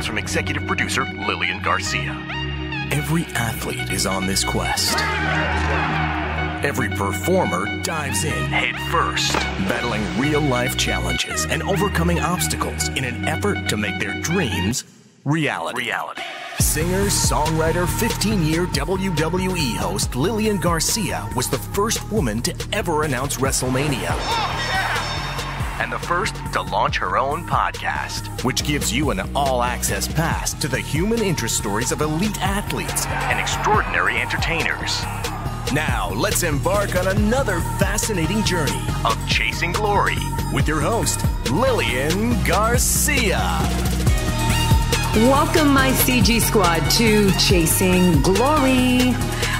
comes from executive producer Lillian Garcia. Every athlete is on this quest. Every performer dives in head first, battling real-life challenges and overcoming obstacles in an effort to make their dreams reality. Singer, songwriter, 15-year WWE host Lillian Garcia was the first woman to ever announce WrestleMania. And the first to launch her own podcast, which gives you an all-access pass to the human interest stories of elite athletes and extraordinary entertainers. Now, let's embark on another fascinating journey of chasing glory with your host, Lillian Garcia. Welcome, my CG squad, to Chasing Glory.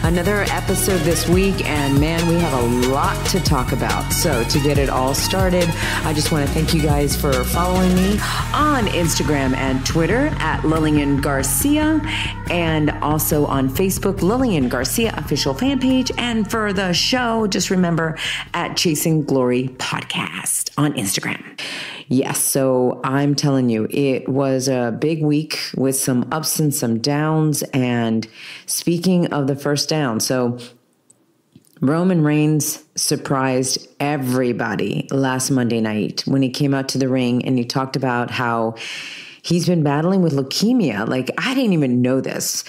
Another episode this week, and man, we have a lot to talk about. So to get it all started, I just want to thank you guys for following me on Instagram and Twitter at Lillian Garcia, and also on Facebook, Lillian Garcia official fan page. And for the show, just remember at Chasing Glory Podcast on Instagram. Yes, so I'm telling you, it was a big week with some ups and some downs. And speaking of the first down, so Roman Reigns surprised everybody last Monday night when he came out to the ring and he talked about how he's been battling with leukemia. Like, I didn't even know this.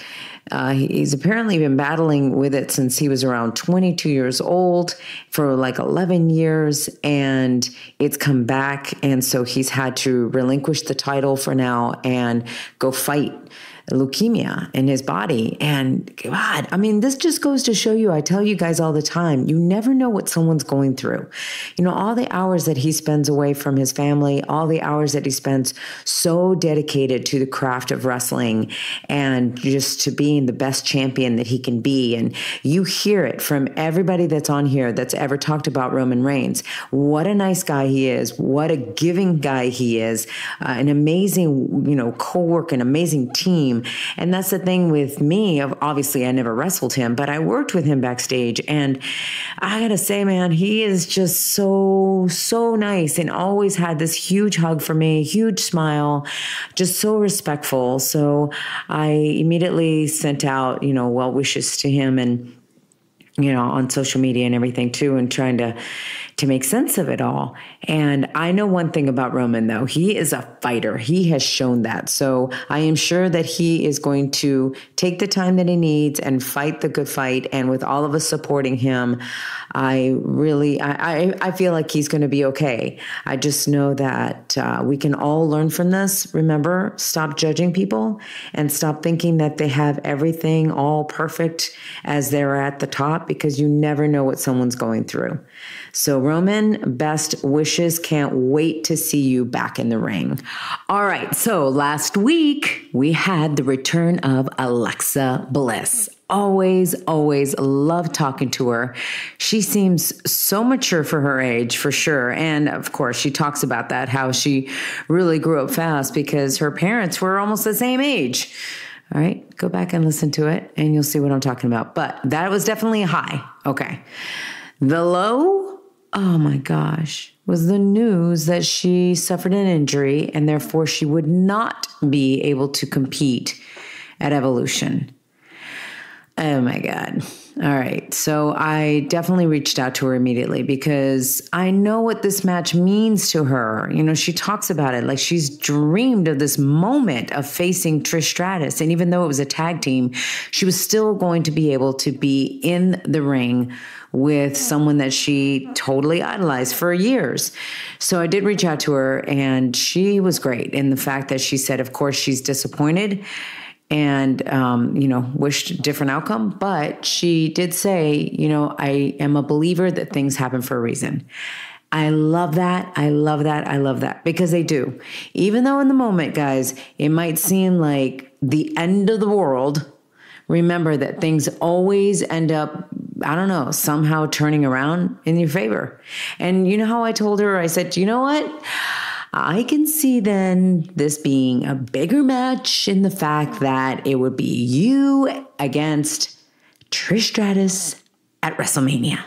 He's apparently been battling with it since he was around 22 years old for like 11 years, and it's come back. And so he's had to relinquish the title for now and go fight leukemia in his body. And God, I mean, this just goes to show you, I tell you guys all the time, you never know what someone's going through. You know, all the hours that he spends away from his family, all the hours that he spends so dedicated to the craft of wrestling and just to being the best champion that he can be. And you hear it from everybody that's on here that's ever talked about Roman Reigns. What a nice guy he is. What a giving guy he is. An amazing, co-worker, an amazing team. And that's the thing with me. Obviously, I never wrestled him, but I worked with him backstage. And I got to say, man, he is just so nice and always had this huge hug for me, huge smile, just so respectful. So I immediately sent out, well wishes to him and, on social media and everything too, and trying to make sense of it all. And I know one thing about Roman, though. He is a fighter. He has shown that. So I am sure that he is going to take the time that he needs and fight the good fight. And with all of us supporting him, I feel like he's going to be okay. I just know that we can all learn from this. Remember, stop judging people and stop thinking that they have everything all perfect as they're at the top, because you never know what someone's going through. So Roman, best wishes. Can't wait to see you back in the ring. All right. So last week we had the return of Alexa Bliss. Always love talking to her. She seems so mature for her age, for sure. And of course, she talks about that, how she really grew up fast because her parents were almost the same age. All right, go back and listen to it and you'll see what I'm talking about. But that was definitely a high. Okay. The low, oh my gosh, was the news that she suffered an injury and therefore she would not be able to compete at Evolution. Oh my God. All right. So I definitely reached out to her immediately because I know what this match means to her. She talks about it like she's dreamed of this moment of facing Trish Stratus. And even though it was a tag team, she was still going to be able to be in the ring with someone that she totally idolized for years. So I did reach out to her and she was great in the fact that she said, of course, she's disappointed and, wished a different outcome. But she did say, I am a believer that things happen for a reason. I love that. I love that. I love that because they do. Even though in the moment, guys, it might seem like the end of the world, remember that things always end up, somehow turning around in your favor. And you know how I told her, I said, you know what? I can see then this being a bigger match in the fact that it would be you against Trish Stratus at WrestleMania.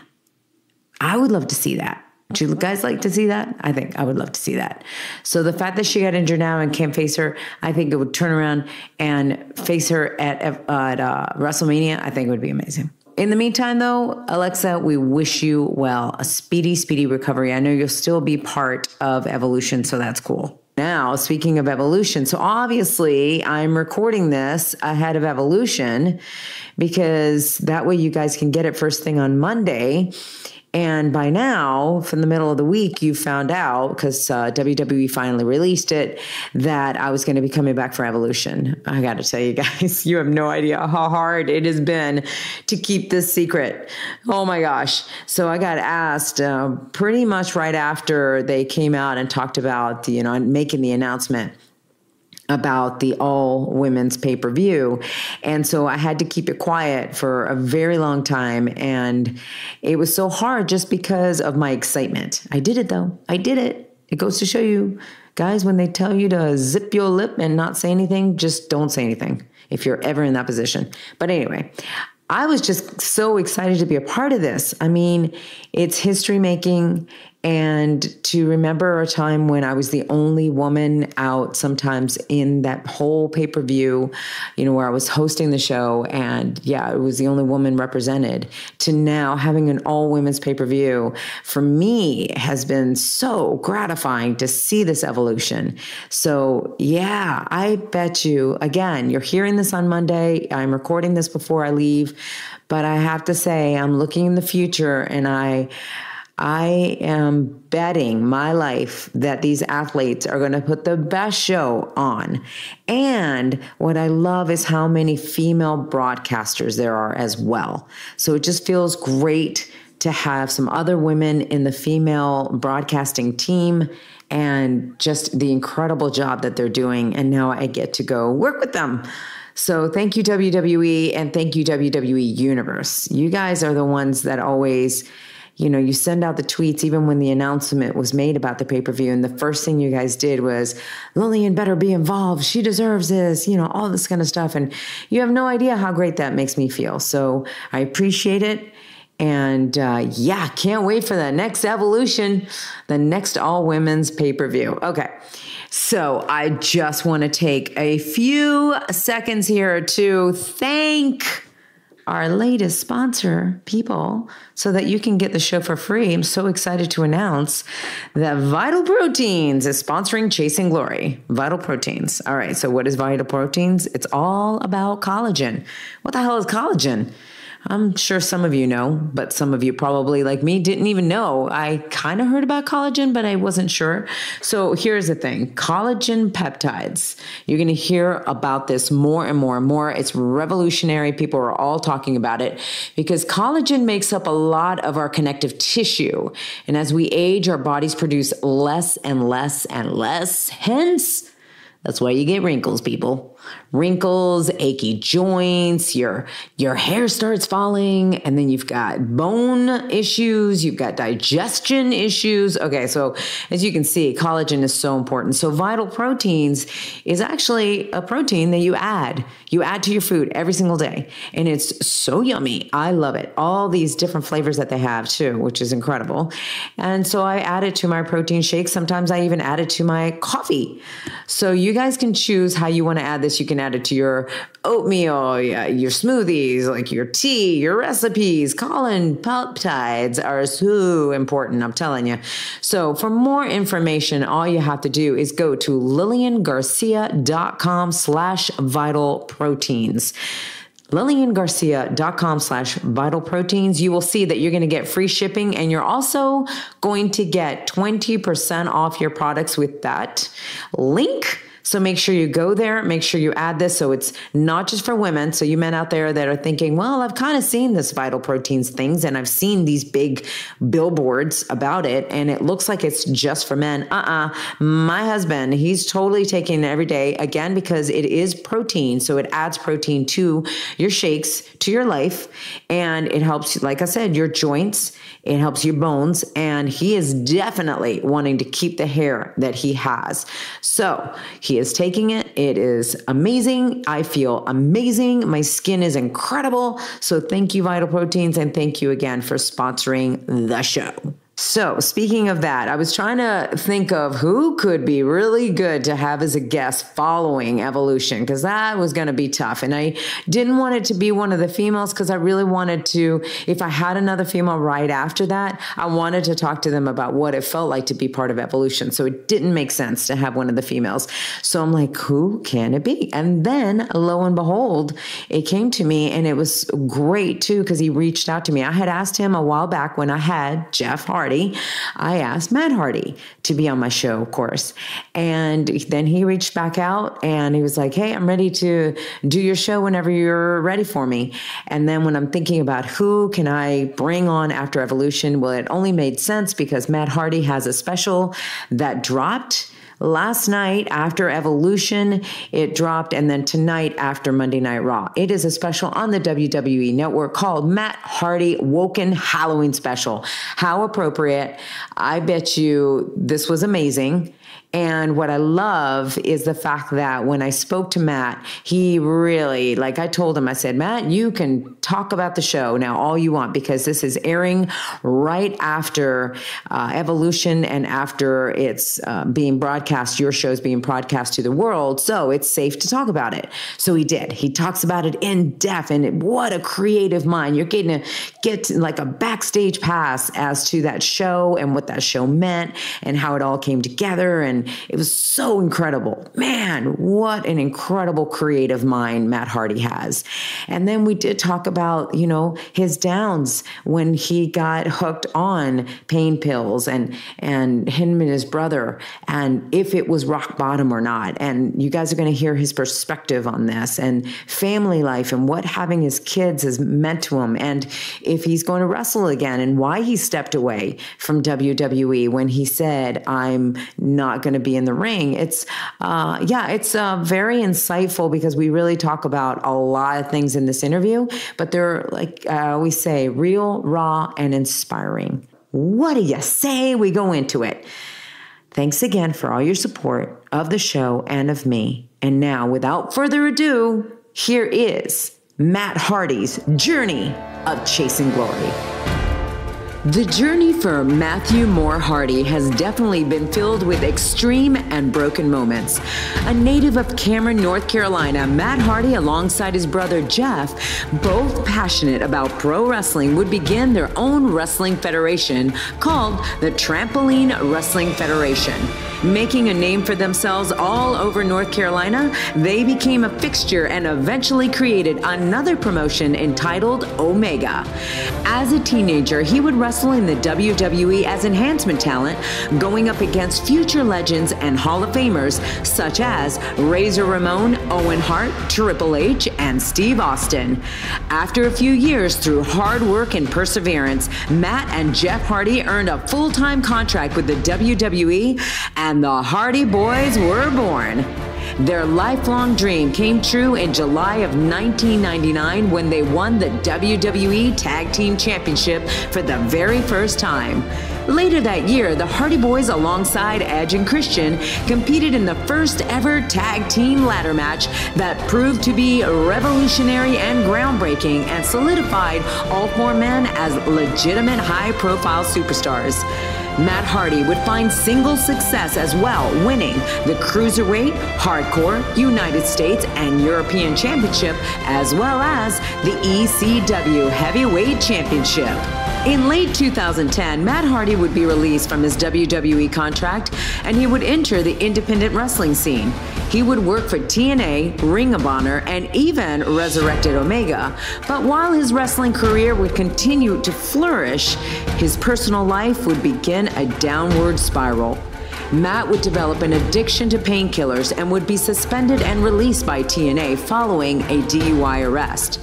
I would love to see that. Would you guys like to see that? I think I would love to see that. So the fact that she got injured now and can't face her, I think it would turn around and face her at WrestleMania. I think it would be amazing. In the meantime, though, Alexa, we wish you well, a speedy, speedy recovery. I know you'll still be part of Evolution, so that's cool. Now, speaking of Evolution, so obviously I'm recording this ahead of Evolution because that way you guys can get it first thing on Monday. And by now, from the middle of the week, you found out, because WWE finally released it, that I was going to be coming back for Evolution. I got to tell you guys, you have no idea how hard it has been to keep this secret. Oh my gosh. So I got asked pretty much right after they came out and talked about, making the announcement about the all women's pay-per-view. And so I had to keep it quiet for a very long time. And it was so hard just because of my excitement. I did it though. I did it. It goes to show you guys, when they tell you to zip your lip and not say anything, just don't say anything if you're ever in that position. But anyway, I was just so excited to be a part of this. I mean, it's history making. And to remember a time when I was the only woman out sometimes in that whole pay-per-view, where I was hosting the show and it was the only woman represented, to now having an all women's pay-per-view for me has been so gratifying to see this evolution. So I bet you, again, you're hearing this on Monday. I'm recording this before I leave, but I have to say I'm looking in the future and I am betting my life that these athletes are going to put the best show on. And what I love is how many female broadcasters there are as well. So it just feels great to have some other women in the female broadcasting team and just the incredible job that they're doing. And now I get to go work with them. So thank you, WWE, and thank you, WWE Universe. You guys are the ones that always, you send out the tweets even when the announcement was made about the pay-per-view. And the first thing you guys did was, Lillian better be involved. She deserves this, all this kind of stuff. And you have no idea how great that makes me feel. So I appreciate it. And can't wait for the next Evolution, the next all women's pay-per-view. Okay. So I just want to take a few seconds here to thank our latest sponsor, People, so that you can get the show for free. I'm so excited to announce that Vital Proteins is sponsoring Chasing Glory. Vital Proteins. All right, so what is Vital Proteins? It's all about collagen. What the hell is collagen? I'm sure some of you know, but some of you probably, like me, didn't even know. I kind of heard about collagen, but I wasn't sure. So here's the thing. Collagen peptides. You're going to hear about this more and more and more. It's revolutionary. People are all talking about it because collagen makes up a lot of our connective tissue. And as we age, our bodies produce less and less and less. Hence, that's why you get wrinkles, people. Wrinkles, achy joints, your hair starts falling, and then you've got bone issues, you've got digestion issues. Okay, so as you can see, collagen is so important. So Vital Proteins is actually a protein that you add to your food every single day, and it's so yummy. I love it. All these different flavors that they have too, which is incredible. And so I add it to my protein shakes. Sometimes I even add it to my coffee. So you guys can choose how you want to add this. You can add it to your oatmeal, your smoothies, like your tea, your recipes. Collagen peptides are so important, I'm telling you. So for more information, all you have to do is go to LillianGarcia.com/vital proteins. LillianGarcia.com/vital proteins. You will see that you're going to get free shipping, and you're also going to get 20% off your products with that link. So make sure you go there, make sure you add this. So it's not just for women. So you men out there that are thinking, well, I've kind of seen this Vital Proteins things and I've seen these big billboards about it and it looks like it's just for men. My husband, he's totally taking it every day, again, because it is protein. So it adds protein to your shakes, to your life. And it helps, like I said, your joints. It helps your bones. And he is definitely wanting to keep the hair that he has. So he is taking it. It is amazing. I feel amazing. My skin is incredible. So thank you, Vital Proteins. And thank you again for sponsoring the show. So speaking of that, I was trying to think of who could be really good to have as a guest following Evolution, because that was going to be tough. And I didn't want it to be one of the females because I really wanted to, if I had another female right after that, I wanted to talk to them about what it felt like to be part of Evolution. So it didn't make sense to have one of the females. So I'm like, who can it be? And then lo and behold, it came to me, and it was great too, because he reached out to me. I had asked him a while back when I had Jeff Hardy. I asked Matt Hardy to be on my show, of course. And then he reached back out and he was like, hey, I'm ready to do your show whenever you're ready for me. And then when I'm thinking about who can I bring on after Evolution, well, it only made sense because Matt Hardy has a special that dropped last night after Evolution. It dropped, and then tonight after Monday Night Raw. It is a special on the WWE Network called Matt Hardy Woken Halloween Special. How appropriate. I bet you this was amazing. And what I love is the fact that when I spoke to Matt, he really, like I told him, I said, Matt, you can talk about the show now all you want, because this is airing right after Evolution and after it's being broadcast, your show's being broadcast to the world. So it's safe to talk about it. So he did. He talks about it in depth, and what a creative mind. You're getting to get like a backstage pass as to that show and what that show meant and how it all came together. And it was so incredible. Man, what an incredible creative mind Matt Hardy has. And then we did talk about, you know, his downs when he got hooked on pain pills, and him and his brother, and if it was rock bottom or not. And you guys are going to hear his perspective on this, and family life and what having his kids has meant to him, and if he's going to wrestle again, and why he stepped away from WWE when he said, I'm not going to be in the ring. It's very insightful, because we really talk about a lot of things in this interview, but they're, like I always say, real, raw, and inspiring. What do you say we go into it? Thanks again for all your support of the show and of me. And now, without further ado, here is Matt Hardy's journey of chasing glory. The journey for Matthew Moore Hardy has definitely been filled with extreme and broken moments. A native of Cameron, North Carolina, Matt Hardy, alongside his brother Jeff, both passionate about pro wrestling, would begin their own wrestling federation called the Trampoline Wrestling Federation. Making a name for themselves all over North Carolina, they became a fixture and eventually created another promotion entitled Omega. As a teenager, he would wrestle in the WWE as enhancement talent, going up against future legends and Hall of Famers such as Razor Ramon, Owen Hart, Triple H, and Steve Austin. After a few years, through hard work and perseverance, Matt and Jeff Hardy earned a full-time contract with the WWE, and the Hardy Boys were born. Their lifelong dream came true in July of 1999 when they won the WWE Tag Team Championship for the very first time. Later that year, the Hardy Boys, alongside Edge and Christian, competed in the first ever tag team ladder match that proved to be revolutionary and groundbreaking, and solidified all four men as legitimate high-profile superstars. Matt Hardy would find single success as well, winning the Cruiserweight, Hardcore, United States, and European Championship, as well as the ECW Heavyweight Championship. In late 2010, Matt Hardy would be released from his WWE contract, and he would enter the independent wrestling scene. He would work for TNA, Ring of Honor, and even Resurrected Omega. But while his wrestling career would continue to flourish, his personal life would begin a downward spiral. Matt would develop an addiction to painkillers and would be suspended and released by TNA following a DUI arrest.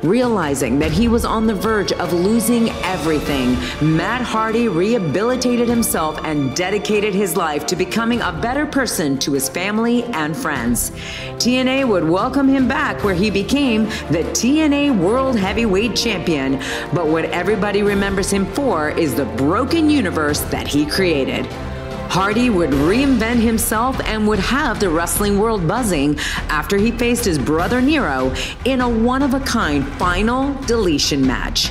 Realizing that he was on the verge of losing everything, Matt Hardy rehabilitated himself and dedicated his life to becoming a better person to his family and friends. TNA would welcome him back, where he became the TNA World Heavyweight Champion. But what everybody remembers him for is the broken universe that he created. Hardy would reinvent himself and would have the wrestling world buzzing after he faced his brother Nero in a one-of-a-kind final deletion match.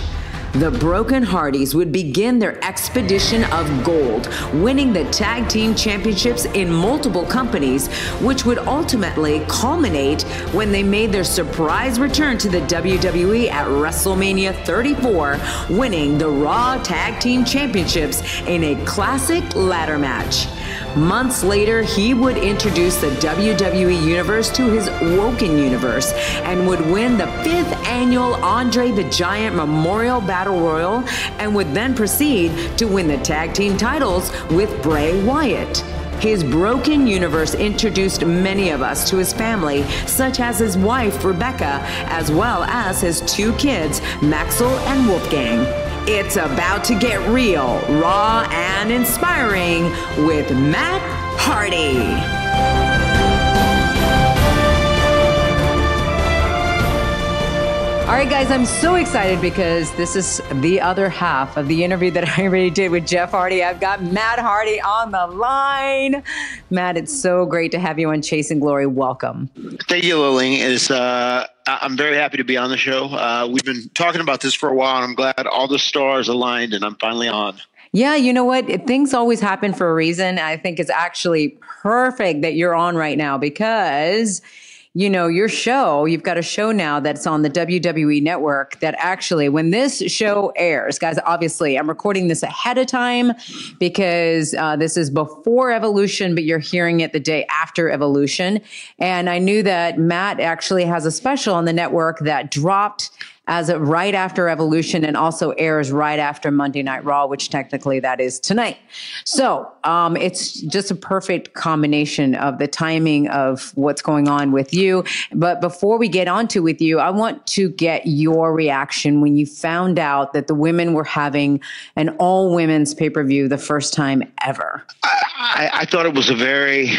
The Broken Hardys would begin their expedition of gold, winning the tag team championships in multiple companies, which would ultimately culminate when they made their surprise return to the WWE at WrestleMania 34, winning the Raw Tag Team Championships in a classic ladder match. Months later, he would introduce the WWE Universe to his Woken Universe and would win the 5th annual Andre the Giant Memorial Battle Royal and would then proceed to win the tag team titles with Bray Wyatt. His Broken Universe introduced many of us to his family, such as his wife, Rebecca, as well as his 2 kids, Maxwell and Wolfgang. It's about to get real, raw, and inspiring with Matt Hardy. All right, guys, I'm so excited because this is the other half of the interview that I already did with Jeff Hardy. I've got Matt Hardy on the line. Matt, it's so great to have you on Chasing Glory. Welcome. Thank you, Lily. I'm very happy to be on the show. We've been talking about this for a while, and I'm glad all the stars aligned, and I'm finally on. Yeah, you know what? Things always happen for a reason. I think it's actually perfect that you're on right now because, you know, your show, you've got a show now that's on the WWE Network that actually, when this show airs, guys, obviously I'm recording this ahead of time because this is before Evolution, but you're hearing it the day after Evolution. And I knew that Matt actually has a special on the network that dropped as of right after Evolution and also airs right after Monday Night Raw, which technically that is tonight. So it's just a perfect combination of the timing of what's going on with you. But before we get onto with you, I want to get your reaction when you found out that the women were having an all women's pay-per-view the first time ever. I thought it was a very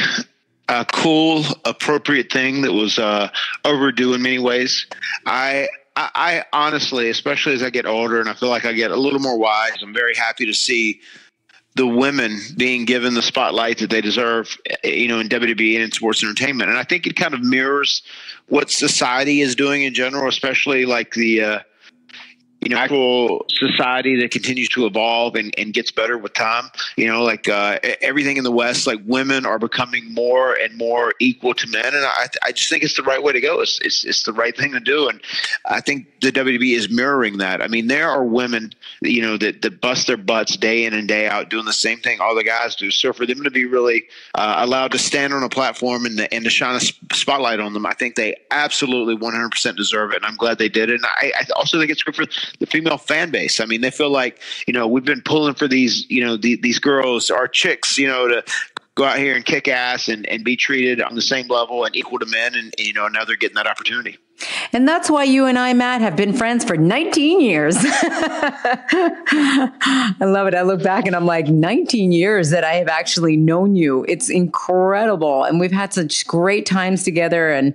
cool, appropriate thing that was overdue in many ways. I honestly, especially as I get older and I feel like I get a little more wise, I'm very happy to see the women being given the spotlight that they deserve, you know, in WWE and in sports entertainment. And I think it kind of mirrors what society is doing in general, especially like the, you know, actual society that continues to evolve and gets better with time. You know, like everything in the West, like women are becoming more and more equal to men. And I just think it's the right way to go. It's the right thing to do. And I think the WWE is mirroring that. I mean, there are women, you know, that bust their butts day in and day out doing the same thing all the guys do. So for them to be really allowed to stand on a platform and to shine a spotlight on them, I think they absolutely 100% deserve it. And I'm glad they did it. And I also think it's good for the female fan base. I mean, they feel like, you know, we've been pulling for these, you know, these girls, our chicks, you know, to go out here and kick ass and be treated on the same level and equal to men. And, you know, now they're getting that opportunity. And that's why you and I, Matt, have been friends for 19 years. I love it. I look back and I'm like, 19 years that I have actually known you. It's incredible. And we've had such great times together. And,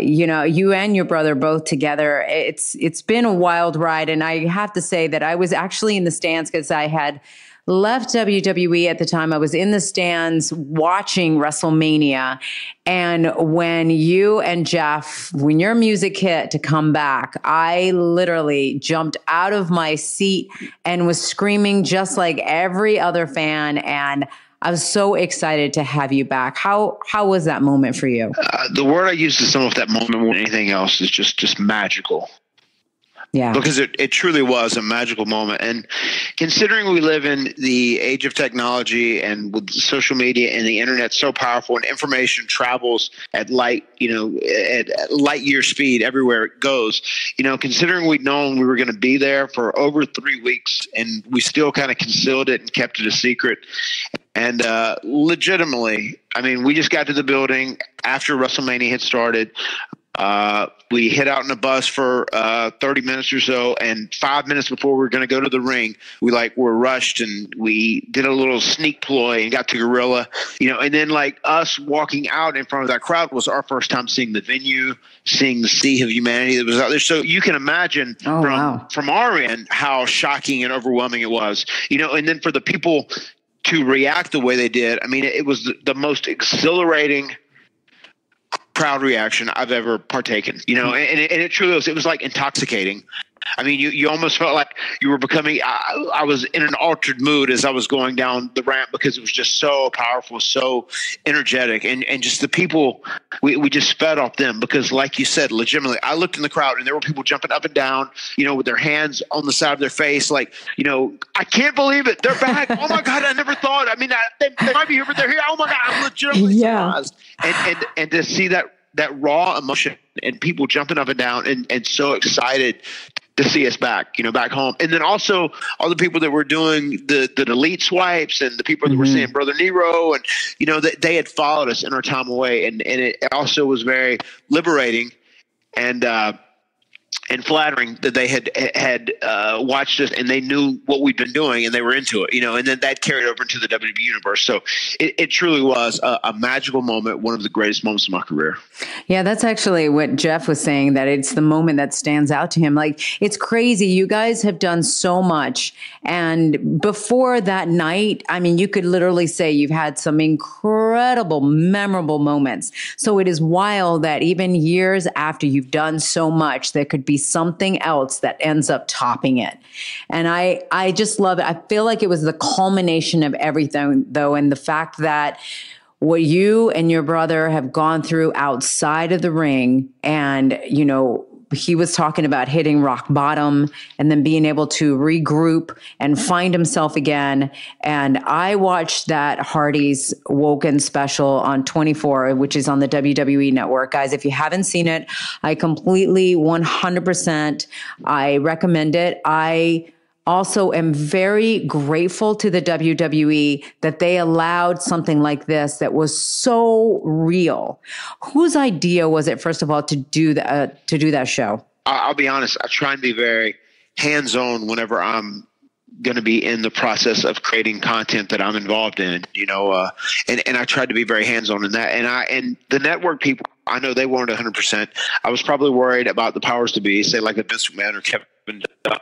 you know, you and your brother both together. It's been a wild ride. And I have to say that I was actually in the stands because I had left WWE at the time. I was in the stands watching WrestleMania. And when you and Jeff, when your music hit to come back, I literally jumped out of my seat and was screaming just like every other fan. And I was so excited to have you back. How was that moment for you? The word I use to sum up that moment more than anything else is just magical. Yeah, because it truly was a magical moment. And considering we live in the age of technology and with social media and the internet so powerful and information travels at light, you know, at light year speed everywhere it goes, you know, considering we'd known we were going to be there for over 3 weeks and we still kind of concealed it and kept it a secret. And legitimately, I mean, we just got to the building after WrestleMania had started. We hid out in a bus for 30 minutes or so, and 5 minutes before we were going to go to the ring, we were rushed and we did a little sneak ploy and got to Gorilla, you know, and then like us walking out in front of that crowd was our first time seeing the venue, seeing the sea of humanity that was out there. So you can imagine from our end how shocking and overwhelming it was, you know, and then for the people to react the way they did, I mean, it was the most exhilarating crowd reaction I've ever partaken, you know, and it truly was. It was like intoxicating. I mean, you almost felt like you were becoming, I was in an altered mood as I was going down the ramp because it was just so powerful, so energetic, and just the people, we just fed off them because, like you said, legitimately, I looked in the crowd and there were people jumping up and down, with their hands on the side of their face, like, I can't believe it. They're back. Oh my God, I never thought. I mean, they might be here, but they're here. Oh my God, I'm legitimately surprised. And to see that raw emotion and people jumping up and down and so excited to see us back, back home. And then also all the people that were doing the elite swipes and the people that were saying Brother Nero and, that they had followed us in our time away. And it also was very liberating and flattering that they had watched us and they knew what we'd been doing and they were into it, and then that carried over into the WWE universe. So it truly was a magical moment, one of the greatest moments of my career. Yeah, that's actually what Jeff was saying, that it's the moment that stands out to him. Like, it's crazy. You guys have done so much. And before that night, I mean, you could literally say you've had some incredible, memorable moments. So it is wild that even years after you've done so much, there could be something else that ends up topping it. And I just love it. I feel like it was the culmination of everything, though, and the fact that what you and your brother have gone through outside of the ring, and, he was talking about hitting rock bottom and then being able to regroup and find himself again. And I watched that Hardy's Woken special on 24, which is on the WWE network. Guys, if you haven't seen it, I completely 100%, I recommend it. I also am very grateful to the WWE that they allowed something like this that was so real. Whose idea was it, first of all, to do that show? I'll be honest. I try and be very hands-on whenever I'm going to be in the process of creating content that I'm involved in, and I tried to be very hands-on in that. And the network people, I know they weren't 100%. I was probably worried about the powers to be, say like a Vince McMahon or Kevin,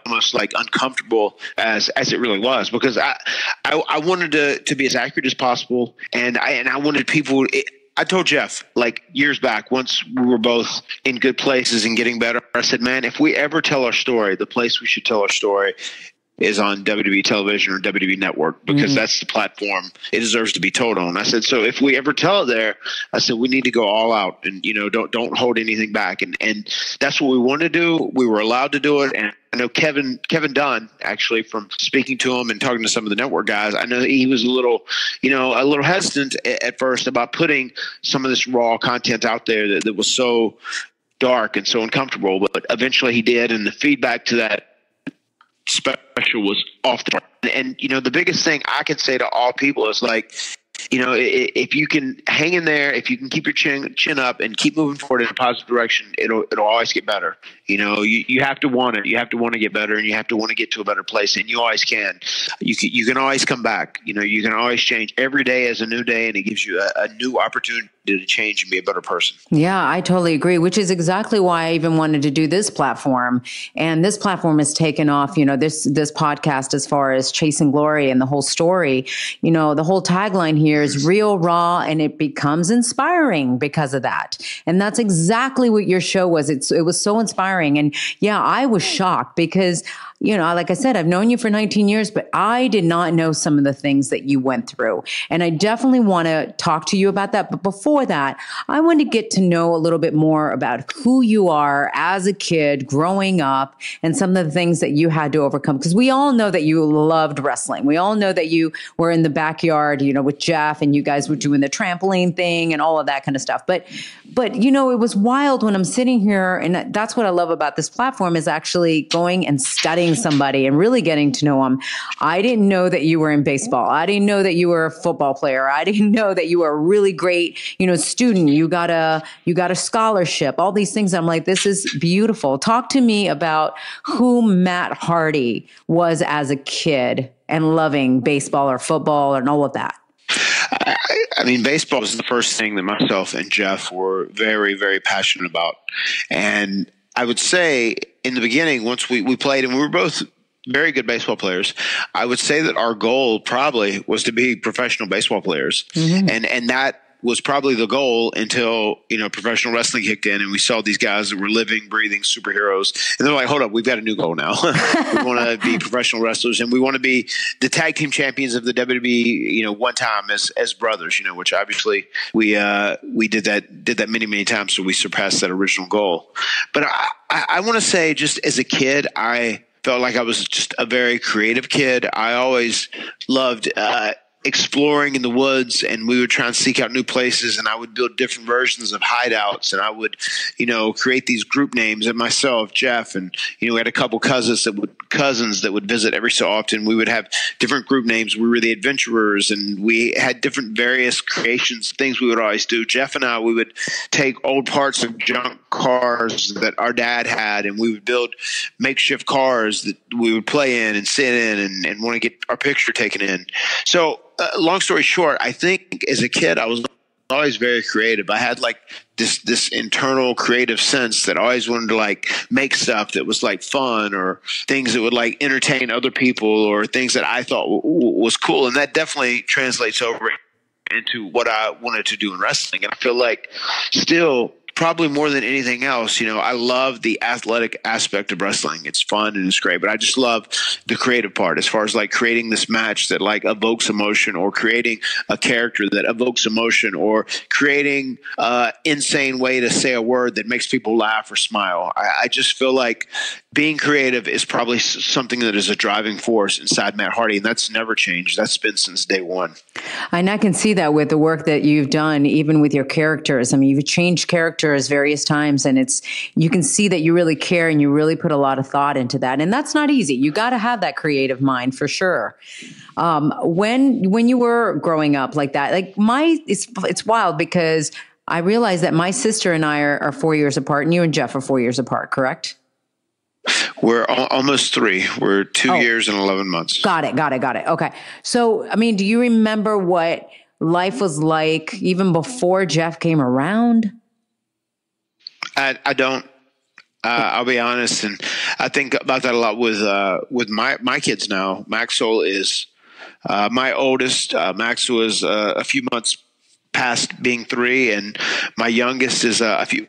almost like uncomfortable as it really was, because I wanted to be as accurate as possible, and I wanted people. I told Jeff, like, years back, once we were both in good places and getting better, I said, man, if we ever tell our story, the place we should tell our story is on WWE television or WWE network, because that's the platform it deserves to be told on. I said, so if we ever tell it there, I said, we need to go all out and, don't hold anything back. And that's what we want to do. We were allowed to do it. And I know Kevin Dunn, actually, from speaking to him and talking to some of the network guys, I know he was a little hesitant at first about putting some of this raw content out there that was so dark and so uncomfortable, but eventually he did. And the feedback to that special was off the chart. And the biggest thing I can say to all people is, like, if you can hang in there, if you can keep your chin up and keep moving forward in a positive direction, it'll always get better. You have to want it. You have to want to get better, and you have to want to get to a better place, and you always can. You can always come back. You can always change. Every day is a new day, and it gives you a new opportunity to change and be a better person. Yeah, I totally agree, which is exactly why I even wanted to do this platform. And this platform has taken off, this podcast, as far as Chasing Glory and the whole story. The whole tagline here is real, raw, and it becomes inspiring because of that. And that's exactly what your show was. It was so inspiring. And yeah, I was shocked because, like I said, I've known you for 19 years, but I did not know some of the things that you went through. And I definitely want to talk to you about that. But before that, I want to get to know a little bit more about who you are as a kid growing up and some of the things that you had to overcome. Because we all know that you loved wrestling. We all know that you were in the backyard, with Jeff, and you guys were doing the trampoline thing and all of that kind of stuff. But it was wild when I'm sitting here, and that's what I love about this platform, is actually going and studying somebody and really getting to know them. I didn't know that you were in baseball. I didn't know that you were a football player. I didn't know that you were a really great, student. You got a scholarship, all these things. I'm like, this is beautiful. Talk to me about who Matt Hardy was as a kid and loving baseball or football and all of that. I mean, baseball was the first thing that myself and Jeff were very, very passionate about. And I would say in the beginning, once we played, and we were both very good baseball players, I would say that our goal probably was to be professional baseball players. And that was probably the goal until, professional wrestling kicked in and we saw these guys that were living, breathing superheroes. And they're like, hold up, we've got a new goal now. We want to be professional wrestlers, and we want to be the tag team champions of the WWE, one time as brothers, which obviously we did that many, many times. So we surpassed that original goal. But I want to say, just as a kid, I felt like I was just a very creative kid. I always loved exploring in the woods, and we would try and seek out new places, and I would build different versions of hideouts, and I would, create these group names. And myself, Jeff, and we had a couple cousins that would visit every so often. We would have different group names. We were the Adventurers, and we had different various creations, things we would always do. Jeff and I, we would take old parts of junk cars that our dad had, and we would build makeshift cars that we would play in and sit in and want to get our picture taken in. So long story short, I think as a kid, I was always very creative. I had like this internal creative sense that I always wanted to like make stuff that was like fun, or things that would like entertain other people, or things that I thought was cool. And that definitely translates over into what I wanted to do in wrestling. And I feel like still, probably more than anything else, I love the athletic aspect of wrestling. It's fun and it's great, but I just love the creative part, as far as like creating this match that like evokes emotion, or creating a character that evokes emotion, or creating an insane way to say a word that makes people laugh or smile. I just feel like being creative is probably something that is a driving force inside Matt Hardy, and that's never changed. That's been since day one. And I can see that with the work that you've done, even with your characters. I mean, you've changed characters various times, and you can see that you really care and you really put a lot of thought into that. And that's not easy. You got to have that creative mind for sure. When you were growing up like that, like it's wild, because I realize that my sister and I are 4 years apart, and you and Jeff are 4 years apart, correct? We're almost 3. We're 2 years and 11 months. Got it. Okay. So, I mean, do you remember what life was like even before Jeff came around? I don't. I'll be honest, and I think about that a lot with my kids now. Maxwell is my oldest. Max was a few months past being 3, and my youngest is a few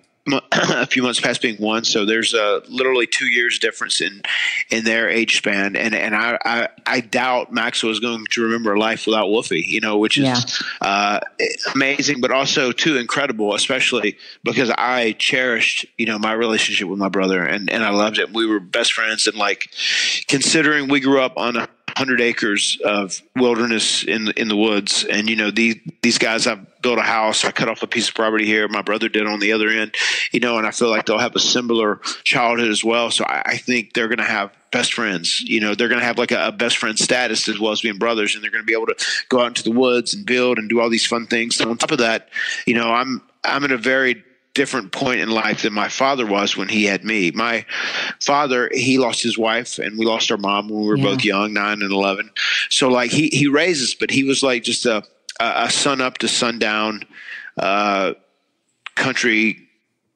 months past being 1. So there's literally 2 years difference in their age span. And I doubt Maxwell is going to remember a life without Wolfie, which is amazing, but also too incredible, especially because I cherished, my relationship with my brother, and I loved it. We were best friends, and like, considering we grew up on 100 acres of wilderness in the woods, and these guys have built a house. I cut off a piece of property here. My brother did on the other end, and I feel like they'll have a similar childhood as well. So I think they're going to have best friends. They're going to have like a best friend status as well as being brothers, and they're going to be able to go out into the woods and build and do all these fun things. And on top of that, I'm in a very different point in life than my father was when he had me. My father, he lost his wife, and we lost our mom when we were both young, 9 and 11. So like he raised us, but he was like just a sun up to sundown country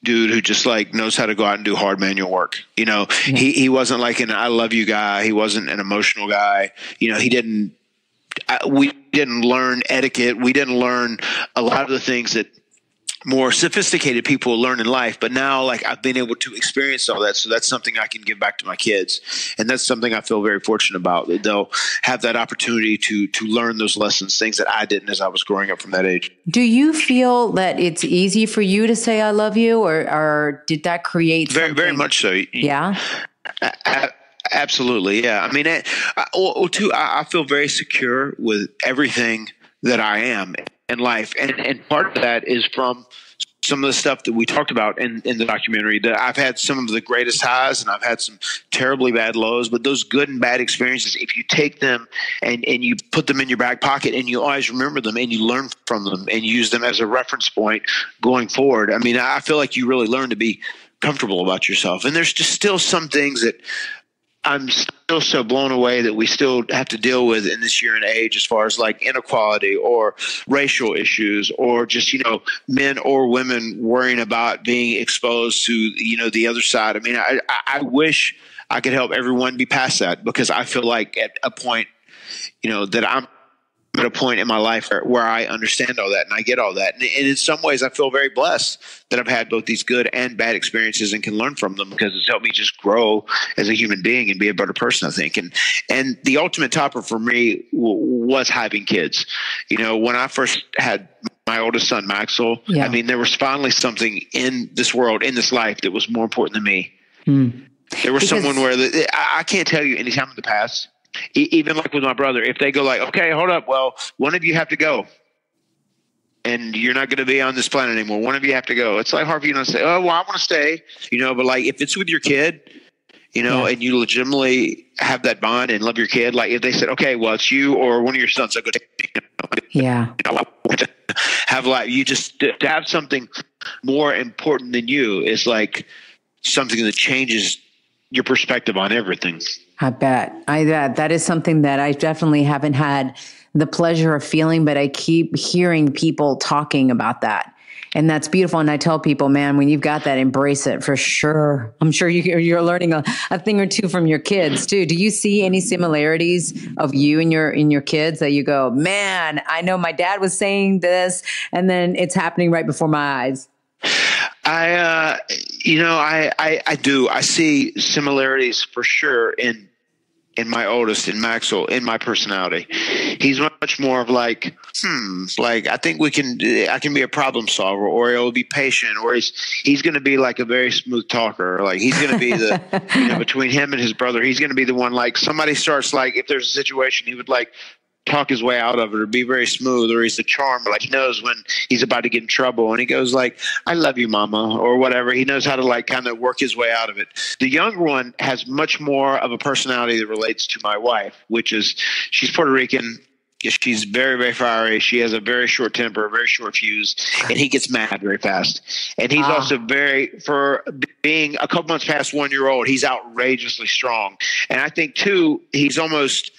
dude who just like knows how to go out and do hard manual work. He wasn't like an I love you guy. He wasn't an emotional guy. We didn't learn etiquette. We didn't learn a lot of the things that more sophisticated people learn in life. But now, like, I've been able to experience all that. So that's something I can give back to my kids. And that's something I feel very fortunate about, that they'll have that opportunity to learn those lessons, things that I didn't as I was growing up from that age. Do you feel that it's easy for you to say, I love you, or did that create something? Very much so. Yeah. Absolutely. Yeah. I mean, I feel very secure with everything that I am in life. And part of that is from some of the stuff that we talked about in the documentary, that I've had some of the greatest highs and I've had some terribly bad lows, but those good and bad experiences, if you take them and you put them in your back pocket and you always remember them and you learn from them and use them as a reference point going forward, I mean, I feel like you really learn to be comfortable about yourself. And there's just still some things that I'm still so blown away that we still have to deal with in this year and age, as far as like inequality or racial issues, or just, men or women worrying about being exposed to, the other side. I mean, I wish I could help everyone be past that, because I feel like at a point, that I'm at a point in my life where I understand all that and I get all that. And in some ways I feel very blessed that I've had both these good and bad experiences and can learn from them, because it's helped me just grow as a human being and be a better person, I think. And the ultimate topper for me was having kids. You know, when I first had my oldest son, Maxwell, I mean, there was finally something in this world, in this life, that was more important than me. There was someone where I can't tell you any time in the past, even like with my brother, if they go like, okay, hold up, well, one of you have to go and you're not going to be on this planet anymore. One of you have to go. It's like hard for you to say, oh, well, I want to stay, you know, but like if it's with your kid, you know, and you legitimately have that bond and love your kid, like if they said, okay, well, it's you or one of your sons, I'll go take, you know, have like, you just to have something more important than you is like something that changes your perspective on everything. I bet. That is something that I definitely haven't had the pleasure of feeling, but I keep hearing people talking about that. And that's beautiful. And I tell people, man, when you've got that, embrace it for sure. I'm sure you're learning a thing or two from your kids too. Do you see any similarities of you and your kids that you go, man, I know my dad was saying this, and then it's happening right before my eyes? I do. I see similarities for sure in my oldest, in Maxwell, in my personality. He's much more of like, like I think I can be a problem solver, or he'll be patient, or he's going to be like a very smooth talker. Like he's going to be the, you know, between him and his brother, he's going to be the one, like somebody starts like, if there's a situation, he would like talk his way out of it or be very smooth, or he's the charmer. Like he knows when he's about to get in trouble and he goes like, I love you, mama, or whatever. He knows how to like kind of work his way out of it. The younger one has much more of a personality that relates to my wife, which is she's Puerto Rican. She's very, very fiery. She has a very short temper, a very short fuse, and he gets mad very fast. And he's also for being a couple months past 1 year old, he's outrageously strong. And I think too, he's almost,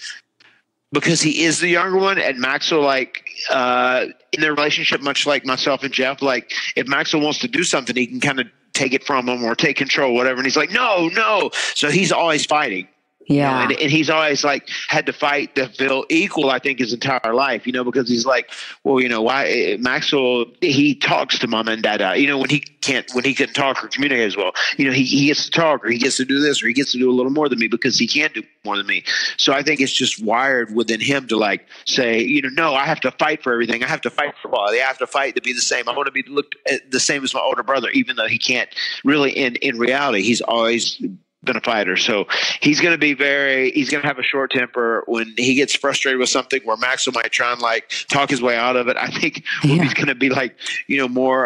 because he is the younger one, and Maxwell, like in their relationship, much like myself and Jeff, like if Maxwell wants to do something, he can kind of take it from him or take control, whatever. And he's like, no. So he's always fighting. Yeah. You know, and he's always like had to fight to feel equal, I think, his entire life, you know, because he's like, well, you know, why Maxwell, he talks to mama and dada, you know, when he couldn't talk or communicate as well, you know, he gets to talk, or he gets to do this, or he gets to do a little more than me because he can't do more than me. So I think it's just wired within him to like say, you know, no, I have to fight for everything. I have to fight for quality. I have to fight to be the same. I want to be looked at the same as my older brother, even though he can't really in reality. He's always been a fighter. So he's going to have a short temper. When he gets frustrated with something where Maxwell might try and like talk his way out of it, I think he's going to be like, you know, more,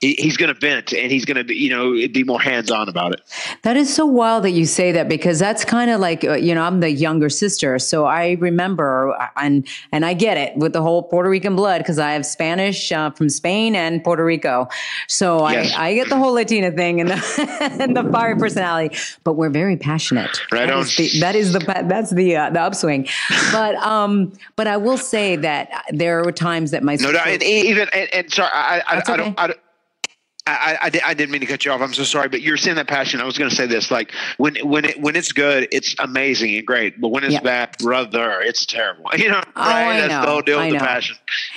he's going to vent, and he's going to be, you know, be more hands-on about it. That is so wild that you say that, because that's kind of like, you know, I'm the younger sister. So I remember, and I get it with the whole Puerto Rican blood, because I have Spanish from Spain and Puerto Rico. So yes. I get the whole Latina thing and the fiery personality. But we're very passionate. Right on. That's the upswing. But I will say that there were times that my sorry, I didn't mean to cut you off. I'm so sorry, but you're saying that passion. I was going to say this, like when it's good, it's amazing and great. But when it's bad, brother, it's terrible. You know, right? That's the whole deal with the passion.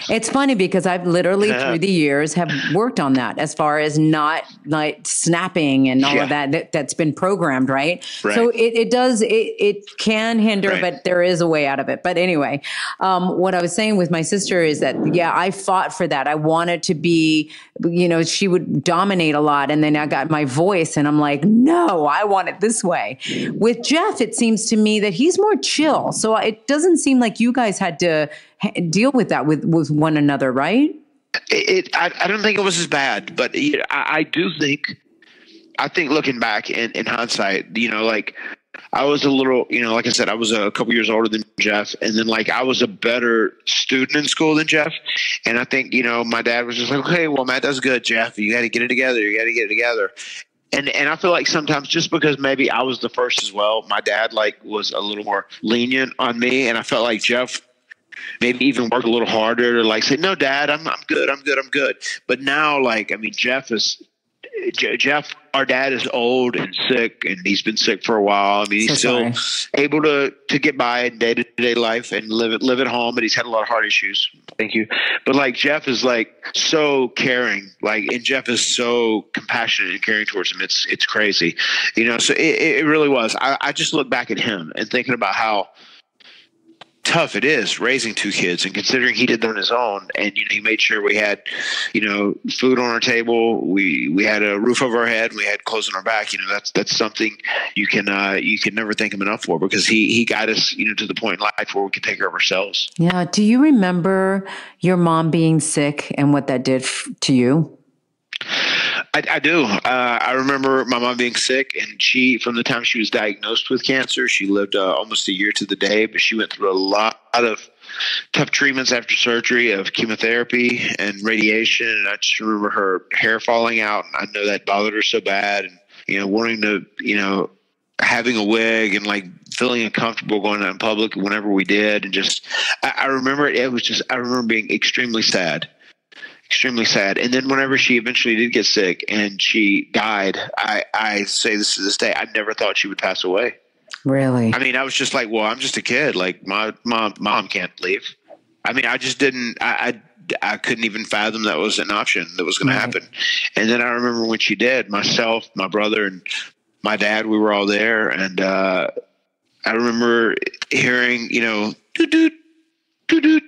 It's funny because I've literally through the years have worked on that, as far as not like snapping and all of that's been programmed. Right. So it can hinder, but there is a way out of it. But anyway, what I was saying with my sister is that, I fought for that. I wanted to be, you know, she would dominate a lot. And then I got my voice and I'm like, no, I want it this way. With Jeff, it seems to me that he's more chill. So it doesn't seem like you guys had to deal with that with one another, right? I don't think it was as bad, but I think looking back in hindsight, you know, like I was a little, you know, like I said, I was a couple years older than Jeff. And then like I was a better student in school than Jeff. And I think, you know, my dad was just like, okay, well, Matt does good, Jeff. You got to get it together. And I feel like sometimes just because maybe I was the first as well, my dad like was a little more lenient on me. And I felt like Jeff maybe even worked a little harder to like say, no, Dad, I'm good. But now, like, I mean, Jeff is Jeff, our dad, is old and sick, and he's been sick for a while. I mean, he's still able to get by in day-to-day life and live at home, but he's had a lot of heart issues. Thank you. But like Jeff is like so caring, and Jeff is so compassionate and caring towards him. It's crazy, so it really was. I just look back at him and thinking about how tough it is raising two kids, and considering he did that on his own, and he made sure we had food on our table, we had a roof over our head, we had clothes on our back. That's something you can never thank him enough for, because he got us to the point in life where we could take care of ourselves. Yeah. Do you remember your mom being sick and what that did to you? I do. I remember my mom being sick, and from the time she was diagnosed with cancer, she lived almost a year to the day, but she went through a lot of tough treatments after surgery of chemotherapy and radiation. And I just remember her hair falling out, and I know that bothered her so bad, and, wanting to, having a wig and feeling uncomfortable going out in public whenever we did. And just, I remember I remember being extremely sad. Extremely sad. And then whenever she eventually did get sick and she died, I say this to this day, I never thought she would pass away. Really? I mean, I was just like, well, I'm just a kid. My mom can't leave. I mean, I just didn't, I couldn't even fathom that was an option that was going to happen. And then I remember when she did, myself, my brother, and my dad, we were all there. And I remember hearing, doo-doo, doo-doo,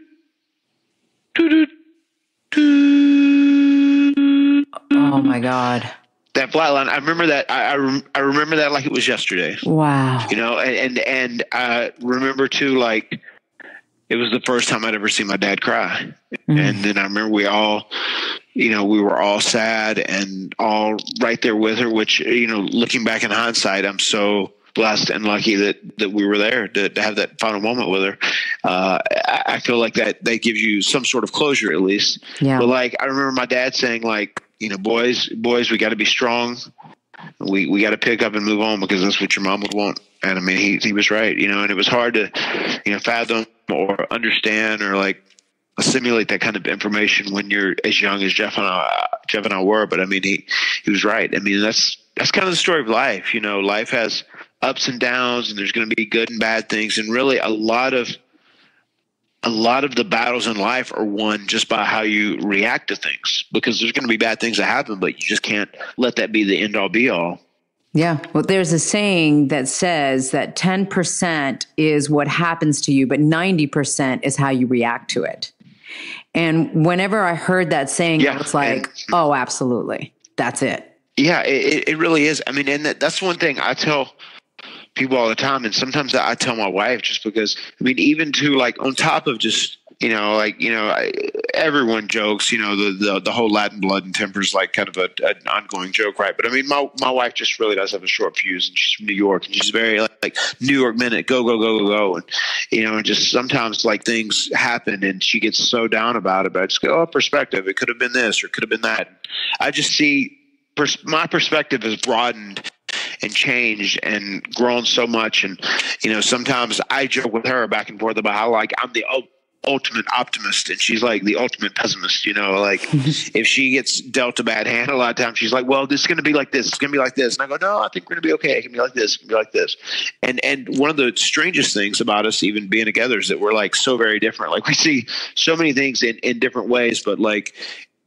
doo-doo. Oh my God. That flatline. I remember that. I remember that like it was yesterday. Wow. And I remember too, it was the first time I'd ever seen my dad cry. Mm-hmm. And then I remember we all, we were all sad and all right there with her, which, looking back in hindsight, I'm so blessed and lucky that we were there to have that final moment with her. I feel like that gives you some sort of closure at least. Yeah. But I remember my dad saying boys, we got to be strong. We got to pick up and move on, because that's what your mom would want. And I mean, he was right, and it was hard to, fathom or understand or assimilate that kind of information when you're as young as Jeff and I were. But I mean, he was right. I mean, that's kind of the story of life. Life has ups and downs, and there's going to be good and bad things. And really a lot of the battles in life are won just by how you react to things, because there's going to be bad things that happen, but you just can't let that be the end all be all. Yeah. Well, there's a saying that says that 10% is what happens to you, but 90% is how you react to it. And whenever I heard that saying, I was like, oh, absolutely. That's it. Yeah, it really is. I mean, and that's one thing I tell people all the time, and sometimes I tell my wife, just because, I mean, even to on top of just, everyone jokes, the whole Latin blood and temper is kind of an ongoing joke, right? But I mean, my wife just really does have a short fuse, and she's from New York, and she's very New York minute, go, go, go, go, go. And, and just sometimes things happen and she gets so down about it, but I just go, perspective, it could have been this or could have been that. I just see my perspective has broadened and changed and grown so much. And, sometimes I joke with her back and forth about how I'm the ultimate optimist and she's the ultimate pessimist, if she gets dealt a bad hand, a lot of times she's like, well, this is going to be like this. It's going to be like this. And I go, no, I think we're going to be okay. It can be like this. It can be like this. And one of the strangest things about us even being together is that we're so very different. We see so many things in different ways, but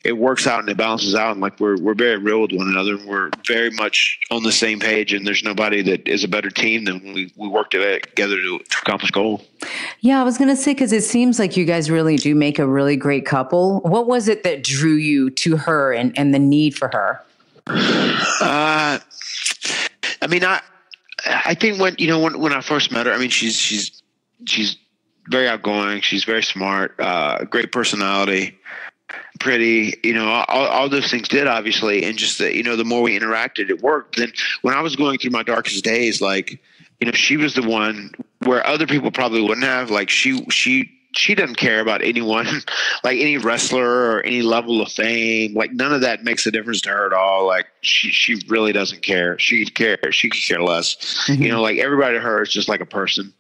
it works out and it balances out, and we're very real with one another. We're very much on the same page, and there's nobody that is a better team than we work together to accomplish goal. Yeah, I was going to say, because it seems like you guys really do make a really great couple. What was it that drew you to her and the need for her? I mean, I think when I first met her, I mean, she's very outgoing. She's very smart, great personality. Pretty, all those things did, obviously. And just that, the more we interacted, it worked. Then when I was going through my darkest days, she was the one where other people probably wouldn't have, she doesn't care about anyone, any wrestler or any level of fame. None of that makes a difference to her at all. She really doesn't care. She could care less. Mm-hmm. Everybody to her is just like a person.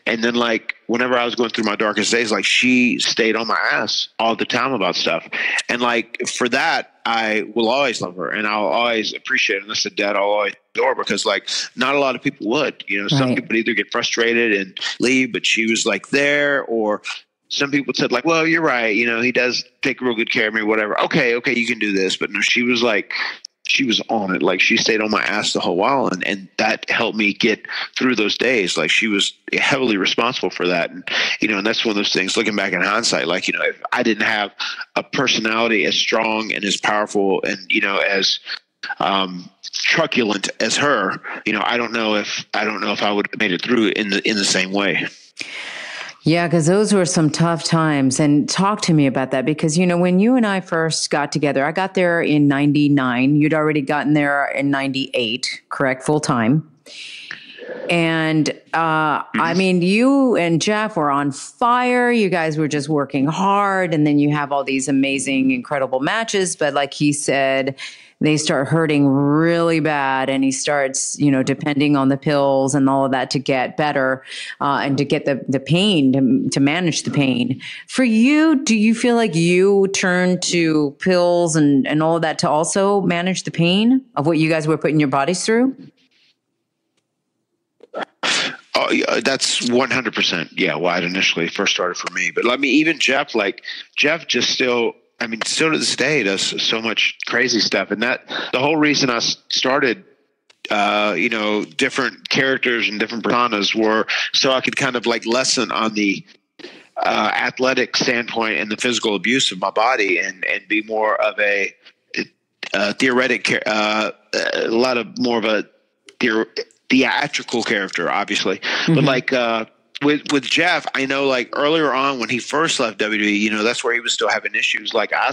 And then like whenever I was going through my darkest days, like she stayed on my ass all the time about stuff. And like for that, I will always love her and I'll always appreciate it. And I said, Dad, I'll always adore her, because like not a lot of people would, you know, some people either get frustrated and leave, but she was like there, or some people said like, well, you're right. You know, he does take real good care of me, whatever. Okay, you can do this. But no, she was like, she was on it. Like she stayed on my ass the whole while. And that helped me get through those days. Like she was heavily responsible for that. And, you know, and that's one of those things looking back in hindsight, like, you know, if I didn't have a personality as strong and as powerful and, you know, as, truculent as her, you know, I don't know if I would have made it through in the same way. Yeah, because those were some tough times. And talk to me about that, because, you know, when you and I first got together, I got there in 99. You'd already gotten there in 98, correct? Full time. And I mean, you and Jeff were on fire. You guys were just working hard. And then you have all these amazing, incredible matches. But like he said, they start hurting really bad, and he starts, you know, depending on the pills and all of that to get better and to get the pain, to manage the pain. For you, do you feel like you turned to pills and all of that to also manage the pain of what you guys were putting your bodies through? Oh, yeah, that's 100%. Yeah, why it initially first started for me. But I mean, even Jeff, like Jeff just still, I mean, still to this day does so much crazy stuff. And that the whole reason I started, you know, different characters and different personas were so I could kind of like lessen on the athletic standpoint and the physical abuse of my body, and be more of a theoretic, a lot of more of a theatrical character, obviously. Mm-hmm. But like, with Jeff, I know like earlier on when he first left WWE, you know, that's where he was still having issues. Like I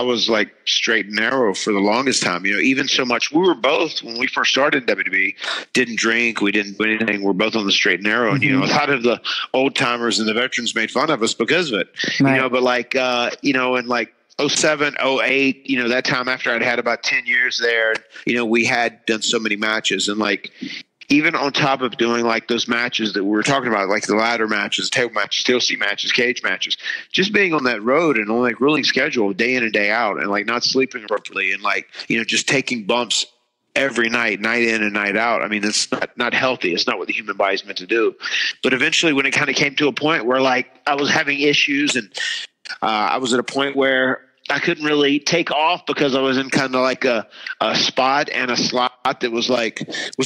was like straight and narrow for the longest time, you know, even so much. We were both, when we first started WWE, didn't drink. We didn't do anything. We're both on the straight and narrow. And, you know, a lot of the old timers and the veterans made fun of us because of it, right. You know, but like, you know, and like, 07, 08, you know, that time after I'd had about 10 years there, you know, we had done so many matches, and like, even on top of doing like those matches that we were talking about, like the ladder matches, table matches, steel seat matches, cage matches, just being on that road and on like grueling schedule day in and day out, and like not sleeping appropriately, and like, you know, just taking bumps every night, night in and night out. I mean, it's not healthy. It's not what the human body is meant to do. But eventually when it kind of came to a point where like I was having issues, and I was at a point where I couldn't really take off because I was in kind of like a spot and a slot that was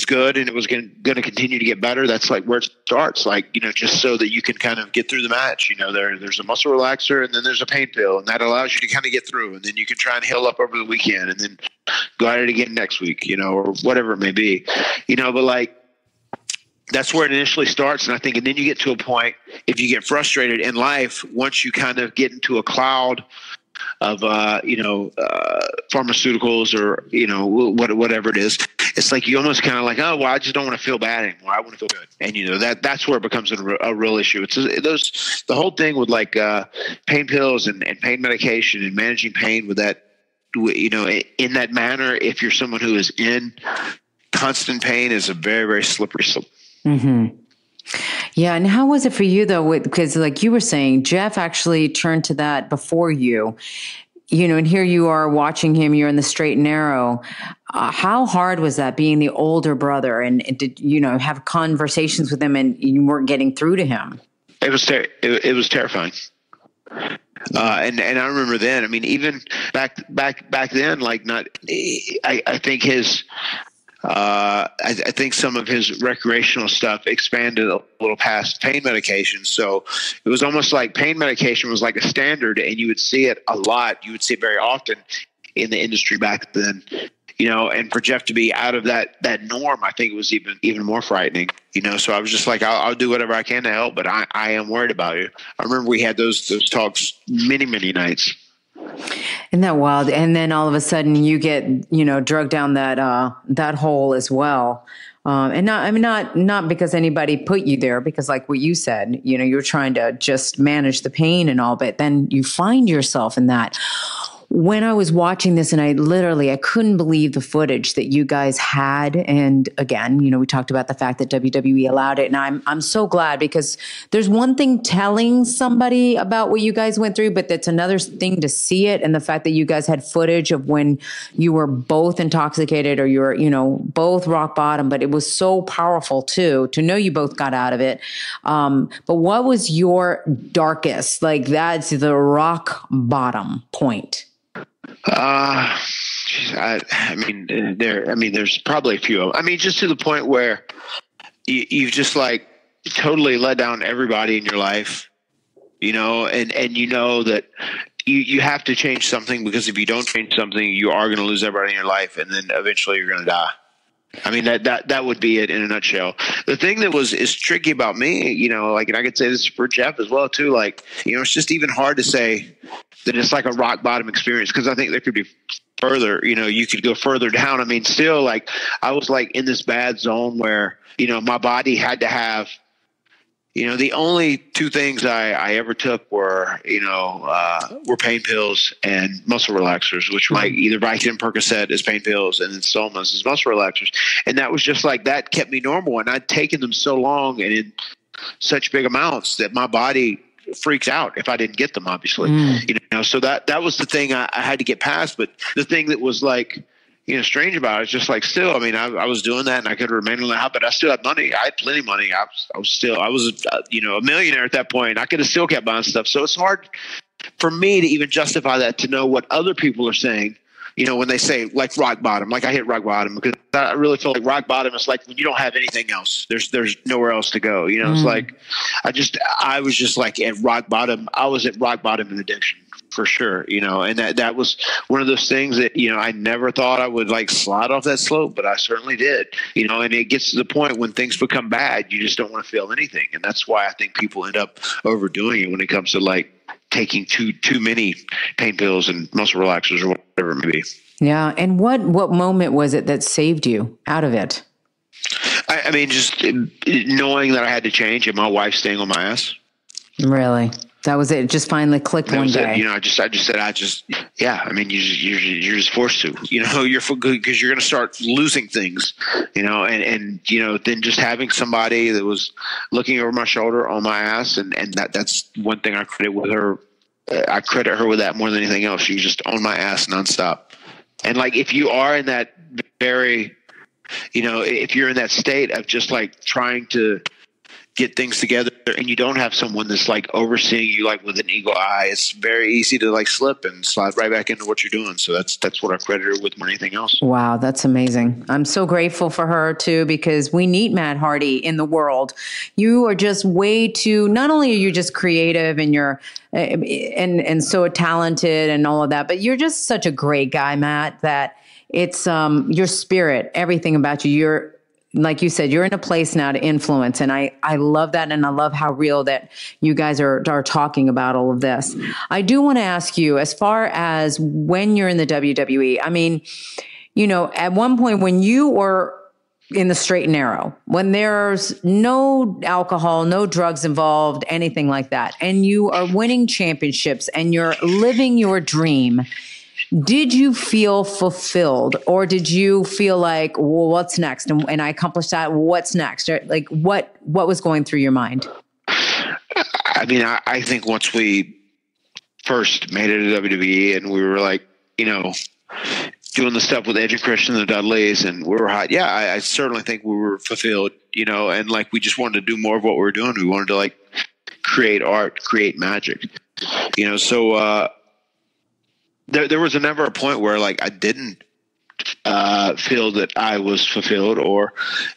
good, and it was going to continue to get better. That's like where it starts, like, you know, just so that you can kind of get through the match. You know, there's a muscle relaxer, and then there's a pain pill, and that allows you to kind of get through, and then you can try and heal up over the weekend, and then go at it again next week, you know, or whatever it may be, you know. But like, that's where it initially starts. And I think, and then you get to a point, if you get frustrated in life, once you kind of get into a cloud of you know, pharmaceuticals, or, you know, whatever it is, it's like you almost kind of like, oh, well, I just don't want to feel bad anymore. I want to feel good. And, you know, that's where it becomes a real issue. It's the whole thing with like pain pills and pain medication and managing pain with that, you know, in that manner, if you're someone who is in constant pain, is a very, very slippery slope. Mm-hmm. Yeah. And how was it for you though? Because like you were saying, Jeff actually turned to that before you, you know, and here you are watching him, you're in the straight and narrow. How hard was that, being the older brother, and did, you know, have conversations with him and you weren't getting through to him? It was terrifying. And I remember then, I mean, even back then, like I think his, I think some of his recreational stuff expanded a little past pain medication. So it was almost like pain medication was like a standard, and you would see it a lot. You would see it very often in the industry back then, you know, and for Jeff to be out of that norm, I think it was even more frightening, you know? So I was just like, I'll do whatever I can to help, but I am worried about you. I remember we had those talks many, many nights. Isn't that wild? And then all of a sudden you get, you know, drugged down that hole as well. And not because anybody put you there, because like what you said, you know, you're trying to just manage the pain and all, but then you find yourself in that. when I was watching this, and I couldn't believe the footage that you guys had. And again, we talked about the fact that WWE allowed it. And I'm so glad, because there's one thing telling somebody about what you guys went through, but that's another thing to see it. And the fact that you guys had footage of when you were both intoxicated, or you were, both rock bottom, but it was so powerful too, to know you both got out of it. But what was your darkest, like that's the rock bottom point? There's probably a few. Just to the point where you've just like totally let down everybody in your life, and that you have to change something, because if you don't change something, you are going to lose everybody in your life, and then eventually you're going to die. That would be it in a nutshell. The thing that is tricky about me, and I could say this for Jeff as well too, it's just even hard to say that it's like a rock bottom experience, because I think there could be further, you could go further down. Still, I was in this bad zone where, my body had to have, the only two things I ever took were pain pills and muscle relaxers, which were either Vicodin, Percocet as pain pills, and then Somas as muscle relaxers. And that was just that kept me normal. And I'd taken them so long and in such big amounts that my body freaks out if I didn't get them, obviously. So that was the thing I had to get past. But the thing that was strange about it is just still, I was doing that and I could remain on the house, but I still had money. I had plenty of money. I was a millionaire at that point. I could have still kept buying stuff. So it's hard for me to even justify that, to know what other people are saying, when they say rock bottom, I hit rock bottom, because I really feel like rock bottom is when you don't have anything else. There's nowhere else to go. It's I was just at rock bottom. I was at rock bottom in addiction, for sure, and that was one of those things that, I never thought I would slide off that slope, but I certainly did, and it gets to the point when things become bad, you just don't want to feel anything. And that's why I think people end up overdoing it when it comes to taking too many pain pills and muscle relaxers or whatever it may be. Yeah. And what moment was it that saved you out of it? Just knowing that I had to change, and my wife staying on my ass. Really? That was it. It just finally clicked one day. You're just forced to, you're for good, because you're going to start losing things, and then just having somebody that was looking over my shoulder on my ass. And that's one thing I credit with her. I credit her with that more than anything else. She was just on my ass nonstop. And if you are in that very, if you're in that state of just trying to get things together, and you don't have someone that's overseeing you with an eagle eye, it's very easy to slip and slide right back into what you're doing. So that's what I credit her with more than anything else. Wow, that's amazing. I'm so grateful for her too, because we need Matt Hardy in the world. You are just way too, not only are you just creative and you're and so talented and all of that, but you're just such a great guy, Matt, that it's your spirit, everything about you. You're, like you said, you're in a place now to influence. And I love that. And I love how real that you guys are talking about all of this. I do want to ask you, as far as when you're in the WWE, at one point when you were in the straight and narrow, when there's no alcohol, no drugs involved, anything like that, and you are winning championships and you're living your dream, did you feel fulfilled, or did you feel like, well, what's next? And I accomplished that. What's next? Or what was going through your mind? I think once we first made it to WWE and we were doing the stuff with Edge and Christian and the Dudleys, and we were hot. Yeah, I certainly think we were fulfilled, and we just wanted to do more of what we were doing. We wanted to create art, create magic, so, there was never a point where I didn't feel that I was fulfilled, or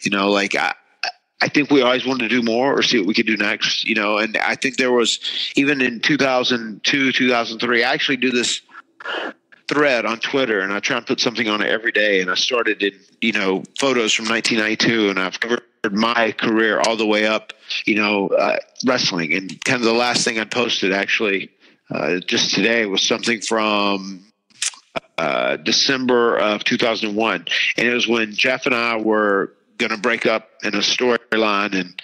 I think we always wanted to do more or see what we could do next, and I think there was, even in 2002, 2003, I actually do this thread on Twitter, and I try and put something on it every day, and I started in photos from 1992, and I've covered my career all the way up, wrestling, and kind of the last thing I posted actually just today was something from December of 2001. And it was when Jeff and I were going to break up in a storyline and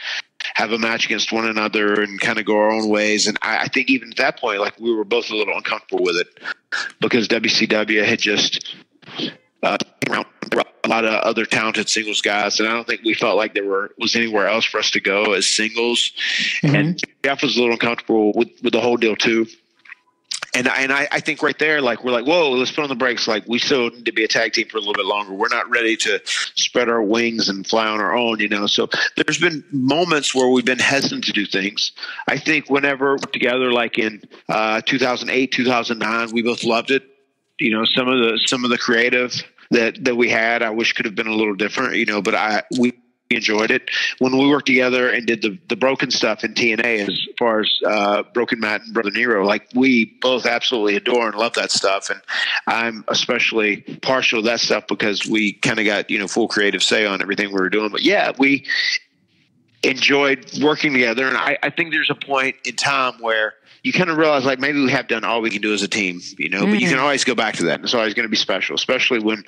have a match against one another and kind of go our own ways. And I think even at that point, like, we were both a little uncomfortable with it because WCW had just around a lot of other talented singles guys, and I don't think we felt like there was anywhere else for us to go as singles. Mm-hmm. And Jeff was a little uncomfortable with the whole deal too. And I think right there, like, we're like, whoa, let's put on the brakes. Like, we still need to be a tag team for a little bit longer. We're not ready to spread our wings and fly on our own, you know? So there's been moments where we've been hesitant to do things. I think whenever we're together, like in 2008, 2009, we both loved it. You know, some of the creative that we had, I wish could have been a little different, you know, but we enjoyed it. When we worked together and did the Broken stuff in TNA, as far as Broken Matt and Brother Nero, like, we both absolutely adore and love that stuff. And I'm especially partial to that stuff because we kind of got, you know, full creative say on everything we were doing. But yeah, we enjoyed working together. And I think there's a point in time where you kind of realize, like, maybe we have done all we can do as a team, you know, but you can always go back to that. And it's always going to be special, especially when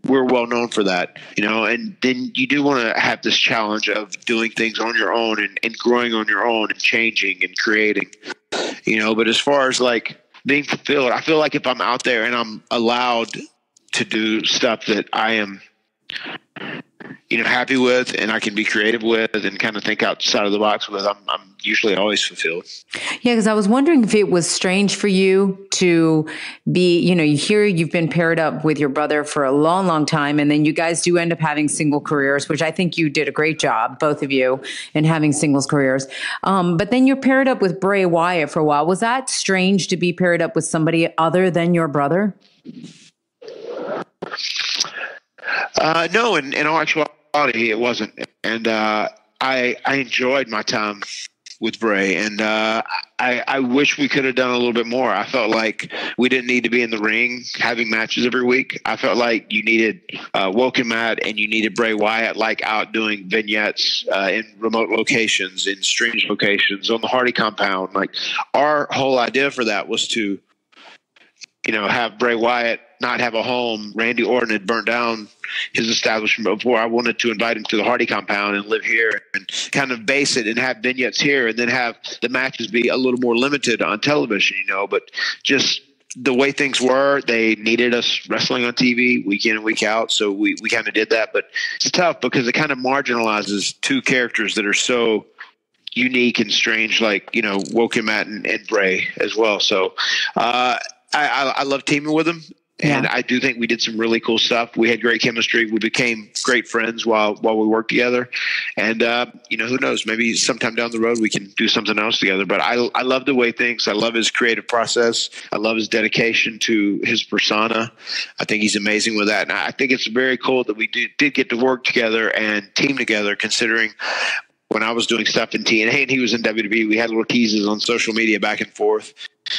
we're well known for that, you know. And then you do want to have this challenge of doing things on your own and growing on your own and changing and creating, you know. But as far as, like, being fulfilled, I feel like if I'm out there and I'm allowed to do stuff that I am, you know, happy with and I can be creative with and kind of think outside of the box with, I'm usually always fulfilled. Yeah, because I was wondering if it was strange for you to be, you know, you've been paired up with your brother for a long, long time, and then you guys do end up having single careers, which I think you did a great job, both of you, in having singles careers. But then you're paired up with Bray Wyatt for a while. Was that strange to be paired up with somebody other than your brother? No, in all actuality, it wasn't. And I enjoyed my time with Bray, and I wish we could have done a little bit more. I felt like we didn't need to be in the ring having matches every week. I felt like you needed Woken Matt and you needed Bray Wyatt, like, out doing vignettes in remote locations, in strange locations, on the Hardy compound. Like, our whole idea for that was to, you know, have Bray Wyatt not have a home. Randy Orton had burnt down his establishment before. I wanted to invite him to the Hardy compound and live here and kind of base it and have vignettes here and then have the matches be a little more limited on television, you know. But just the way things were, they needed us wrestling on TV week in and week out. So we kind of did that. But it's tough because it kind of marginalizes two characters that are so unique and strange, like, you know, Woken Matt and Bray as well. So I love teaming with them. And I do think we did some really cool stuff. We had great chemistry. We became great friends while we worked together. And, you know, who knows, maybe sometime down the road we can do something else together. But I love the way things, I love his creative process. I love his dedication to his persona. I think he's amazing with that. And I think it's very cool that we did get to work together and team together, considering when I was doing stuff in TNA and he was in WWE, we had little teases on social media back and forth,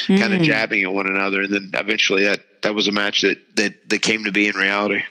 kind of jabbing at one another. And then eventually that was a match that came to be in reality.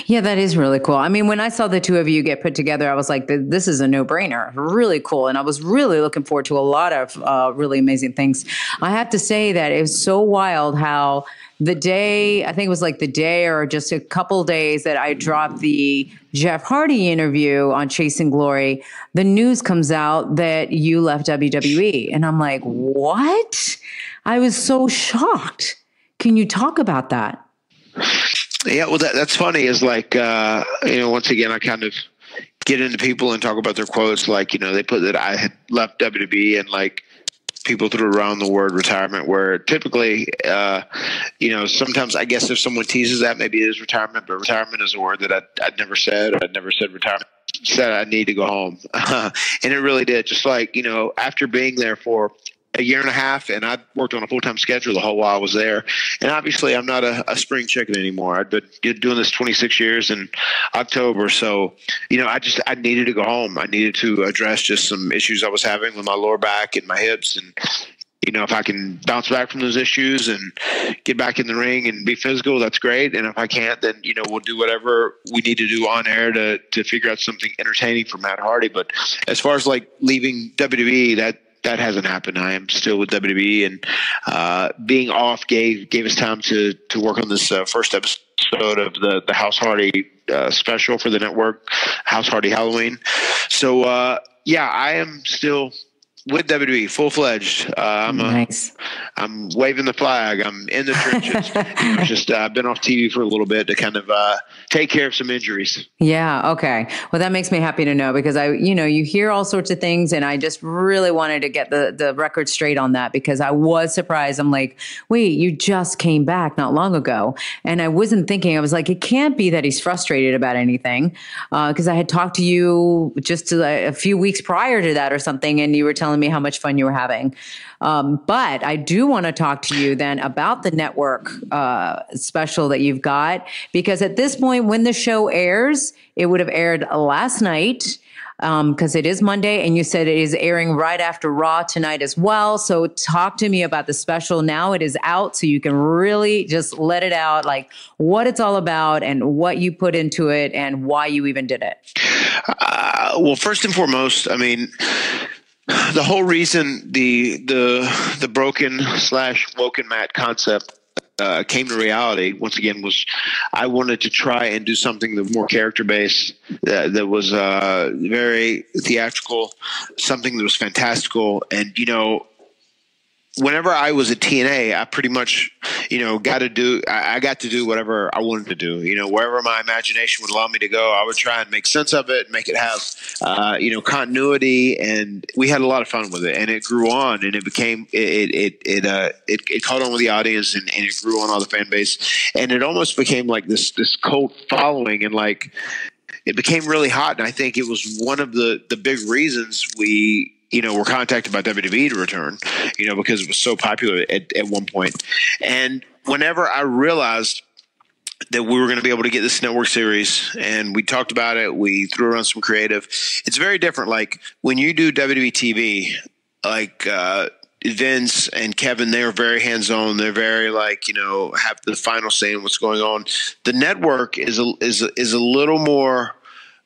Yeah, that is really cool. I mean, when I saw the two of you get put together, I was like, this is a no-brainer. Really cool. And I was really looking forward to a lot of really amazing things. I have to say that it was so wild how the day, I think it was like the day or just a couple days that I dropped the Jeff Hardy interview on Chasing Glory, the news comes out that you left WWE. And I'm like, what? I was so shocked. Can you talk about that? Yeah, well, that's funny is like, you know, once again, I kind of get into people and talk about their quotes. Like, you know, they put that I had left WWE and like people threw around the word retirement, where typically, you know, sometimes I guess if someone teases that, maybe it is retirement, but retirement is a word that I'd never said. I'd never said retirement. Said I need to go home. And it really did. Just like, you know, after being there for a year and a half, and I worked on a full-time schedule the whole while I was there. And obviously I'm not a spring chicken anymore. I've been doing this 26 years in October. So, you know, I needed to go home. I needed to address just some issues I was having with my lower back and my hips. And, you know, if I can bounce back from those issues and get back in the ring and be physical, that's great. And if I can't, then, you know, we'll do whatever we need to do on air to figure out something entertaining for Matt Hardy. But as far as like leaving WWE, that hasn't happened. I am still with WWE, and being off gave us time to work on this first episode of the House Hardy special for the network, House Hardy Halloween. So, yeah, I am still with WWE, full-fledged. Nice. I'm waving the flag. I'm in the trenches. Just been off TV for a little bit to kind of take care of some injuries. Yeah. Okay. Well, that makes me happy to know because you hear all sorts of things, and I just really wanted to get the record straight on that because I was surprised. I'm like, wait, you just came back not long ago, and I wasn't thinking. I was like, it can't be that he's frustrated about anything because I had talked to you just a few weeks prior to that or something, and you were telling me how much fun you were having. But I do want to talk to you then about the network special that you've got, because at this point, when the show airs, it would have aired last night because it is Monday, and you said it is airing right after Raw tonight as well. So talk to me about the special. Now it is out, so you can really just let it out, like what it's all about and what you put into it and why you even did it. Well, first and foremost, I mean, the whole reason the broken / woken Matt concept came to reality once again was I wanted to try and do something that was more character based, that was very theatrical, something that was fantastical. And whenever I was at TNA, I pretty much, got to do whatever I wanted to do. Wherever my imagination would allow me to go, I would try and make sense of it, make it have, continuity. And we had a lot of fun with it, and it grew on, and it became, it caught on with the audience, and it grew on all the fan base, and it almost became like this cult following, and like, it became really hot. And I think it was one of the big reasons we, were contacted by WWE to return, because it was so popular at one point. And whenever I realized that we were going to be able to get this network series, and we talked about it, we threw around some creative. It's very different. Like when you do WWE TV, like Vince and Kevin, they're very hands-on. They're very have the final say in what's going on. The network is a little more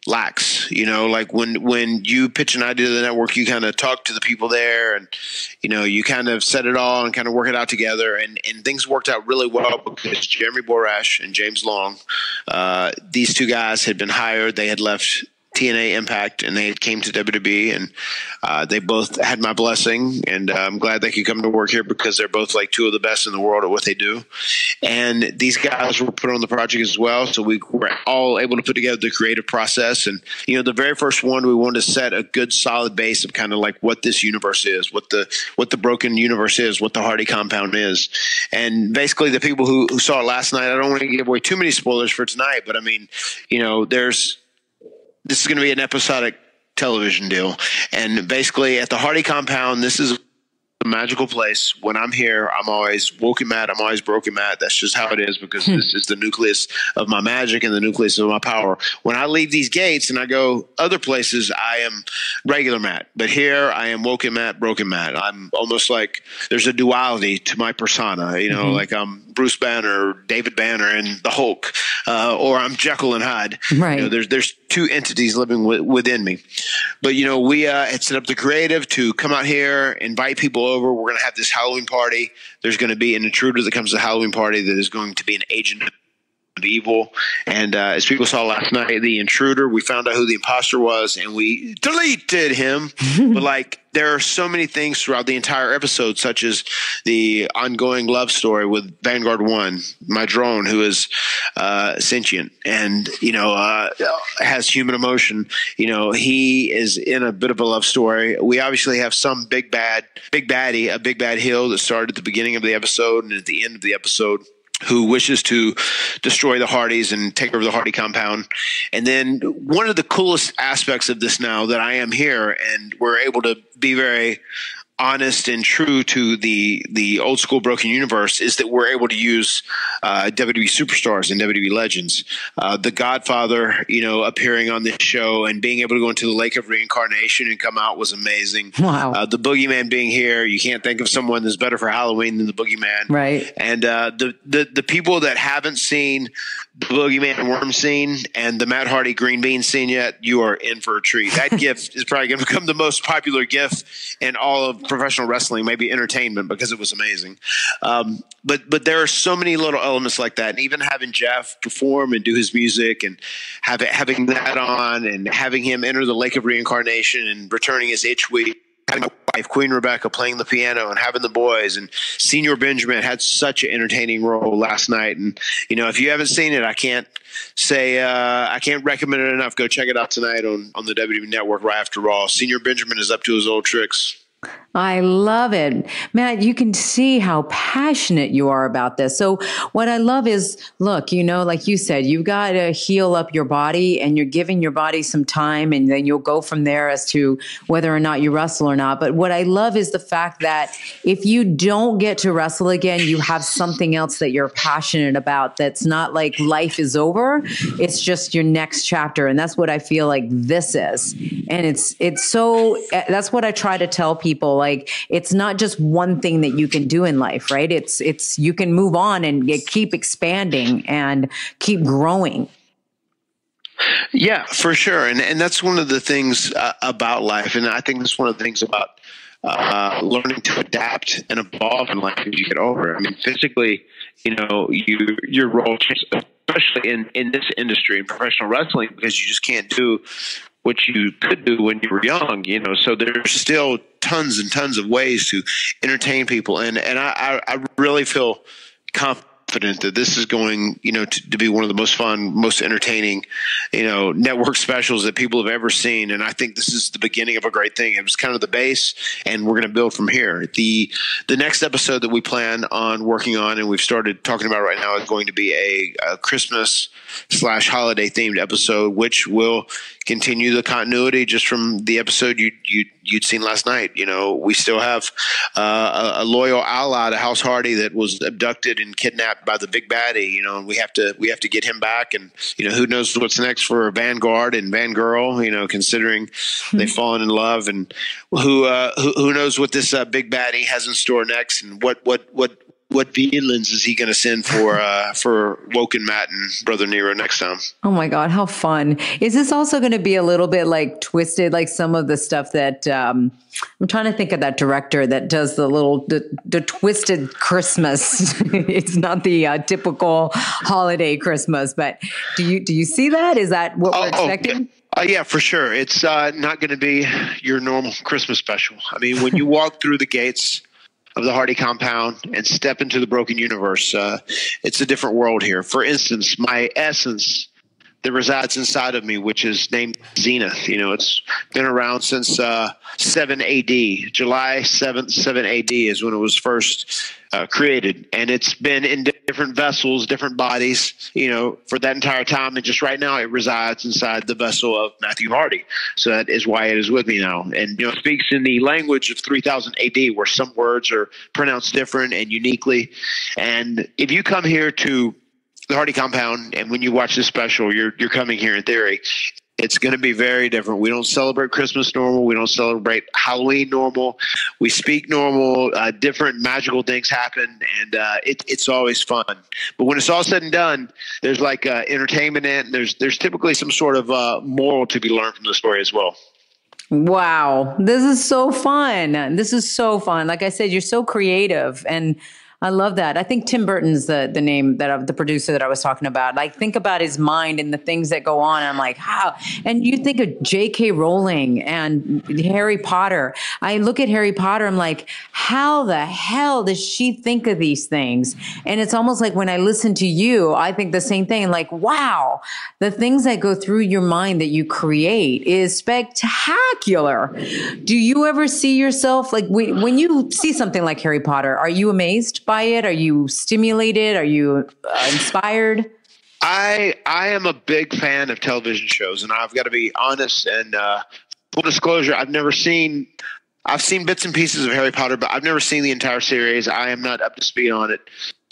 lax, like when you pitch an idea to the network, you kind of talk to the people there, and you kind of set it all and kind of work it out together, and things worked out really well because Jeremy Borash and James Long, these two guys had been hired. They had left TNA Impact, and they came to WWE, and they both had my blessing, and I'm glad they could come to work here because they're both like two of the best in the world at what they do. And these guys were put on the project as well, so we were all able to put together the creative process. And the very first one, we wanted to set a good solid base of kind of like what this universe is, what the broken universe is, what the Hardy compound is. And basically the people who saw it last night, I don't want to give away too many spoilers for tonight, but I mean, this is going to be an episodic television deal. And basically at the Hardy compound, this is a magical place. When I'm here, I'm always woken Matt. I'm always broken Matt. That's just how it is, because this is the nucleus of my magic and the nucleus of my power. When I leave these gates and I go other places, I am regular Matt. But here I am woken Matt, broken Matt. I'm almost like there's a duality to my persona, like I'm Bruce Banner, David Banner, and the Hulk, or I'm Jekyll and Hyde. Right. There's two entities living within me. But we had set up the creative to come out here, invite people over. We're going to have this Halloween party. There's going to be an intruder that comes to the Halloween party that is going to be an agent of evil. And as people saw last night, the intruder, we found out who the imposter was, and we deleted him. But there are so many things throughout the entire episode, such as the ongoing love story with Vanguard One, my drone, who is sentient and has human emotion. He is in a bit of a love story. We obviously have some big bad heel that started at the beginning of the episode and at the end of the episode, who wishes to destroy the Hardys and take over the Hardy compound. And then one of the coolest aspects of this now that I am here and we're able to be very honest and true to the old school broken universe is that we're able to use WWE superstars and WWE legends. The Godfather, appearing on this show and being able to go into the Lake of Reincarnation and come out was amazing. Wow. The Boogeyman being here, you can't think of someone that's better for Halloween than the Boogeyman. Right. And the people that haven't seen the Boogeyman Worm scene and the Matt Hardy green bean scene yet, you are in for a treat. That gift is probably going to become the most popular gift in all of professional wrestling, maybe entertainment, because it was amazing. But there are so many little elements like that. And even having Jeff perform and do his music and having that on and having him enter the Lake of Reincarnation and returning as Itchweed, having my wife, Queen Rebecca, playing the piano and having the boys, and Senior Benjamin had such an entertaining role last night. And, you know, if you haven't seen it, I can't recommend it enough. Go check it out tonight on the WWE Network right after Raw. Senior Benjamin is up to his old tricks. I love it. Matt, you can see how passionate you are about this. So what I love is, look, you know, like you said, you've got to heal up your body, and you're giving your body some time, and then you'll go from there as to whether or not you wrestle or not. But what I love is the fact that if you don't get to wrestle again, you have something else that you're passionate about. That's not like life is over. It's just your next chapter. And that's what I feel like this is. And it's so, that's what I try to tell people. Like, it's not just one thing that you can do in life, right? It's you can move on and keep expanding and keep growing. Yeah, for sure. And that's one of the things about life. And I think that's one of the things about learning to adapt and evolve in life as you get older. I mean, physically, you know, your role changes, especially in this industry, in professional wrestling, because you just can't do what you could do when you were young, you know. So there's still tons and tons of ways to entertain people. And I really feel confident that this is going, you know, to be one of the most fun, most entertaining, you know, network specials that people have ever seen. And I think this is the beginning of a great thing. It was kind of the base, and we're going to build from here. The next episode that we plan on working on, and we've started talking about right now, is going to be a Christmas/holiday themed episode, which will continue the continuity just from the episode you'd seen last night. You know, we still have a loyal ally to House Hardy that was abducted and kidnapped by the big baddie, you know, and we have to get him back. And, you know, who knows what's next for Vanguard and Vangirl, you know, considering they've fallen in love, and who knows what this big baddie has in store next, and what villains is he going to send for Woken Matt and Brother Nero next time? Oh my God, how fun. Is this also going to be a little bit like twisted, like some of the stuff that I'm trying to think of that director that does the twisted Christmas. It's not the typical holiday Christmas, but do you see that? Is that what we're expecting? Yeah, for sure. It's not going to be your normal Christmas special. I mean, when you walk through the gates of the Hardy compound and step into the broken universe, it's a different world here. For instance, my essence that resides inside of me, which is named Zenith, you know, it's been around since 7 AD. July 7th, 7 AD is when it was first created. And it's been in different vessels, different bodies, you know, for that entire time. And just right now it resides inside the vessel of Matthew Hardy. So that is why it is with me now. And, you know, it speaks in the language of 3000 AD, where some words are pronounced different and uniquely. And if you come here to the Hardy compound, and when you watch this special, you're coming here in theory, it's going to be very different. We don't celebrate Christmas normal. We don't celebrate Halloween normal. We speak normal. Different magical things happen, and it's always fun. But when it's all said and done, there's like entertainment in it. There's typically some sort of moral to be learned from the story as well. Wow, this is so fun. This is so fun. Like I said, you're so creative, and I love that. I think Tim Burton's the name that the producer that I was talking about. Like, think about his mind and the things that go on. I'm like, how? And you think of J.K. Rowling and Harry Potter. I look at Harry Potter, I'm like, how the hell does she think of these things? And it's almost like when I listen to you, I think the same thing. Like, wow, the things that go through your mind that you create is spectacular. Do you ever see yourself, like when you see something like Harry Potter, are you amazed by it? Are you stimulated? Are you inspired? I am a big fan of television shows, and I've got to be honest and full disclosure, I've seen bits and pieces of Harry Potter, but I've never seen the entire series. I am not up to speed on it.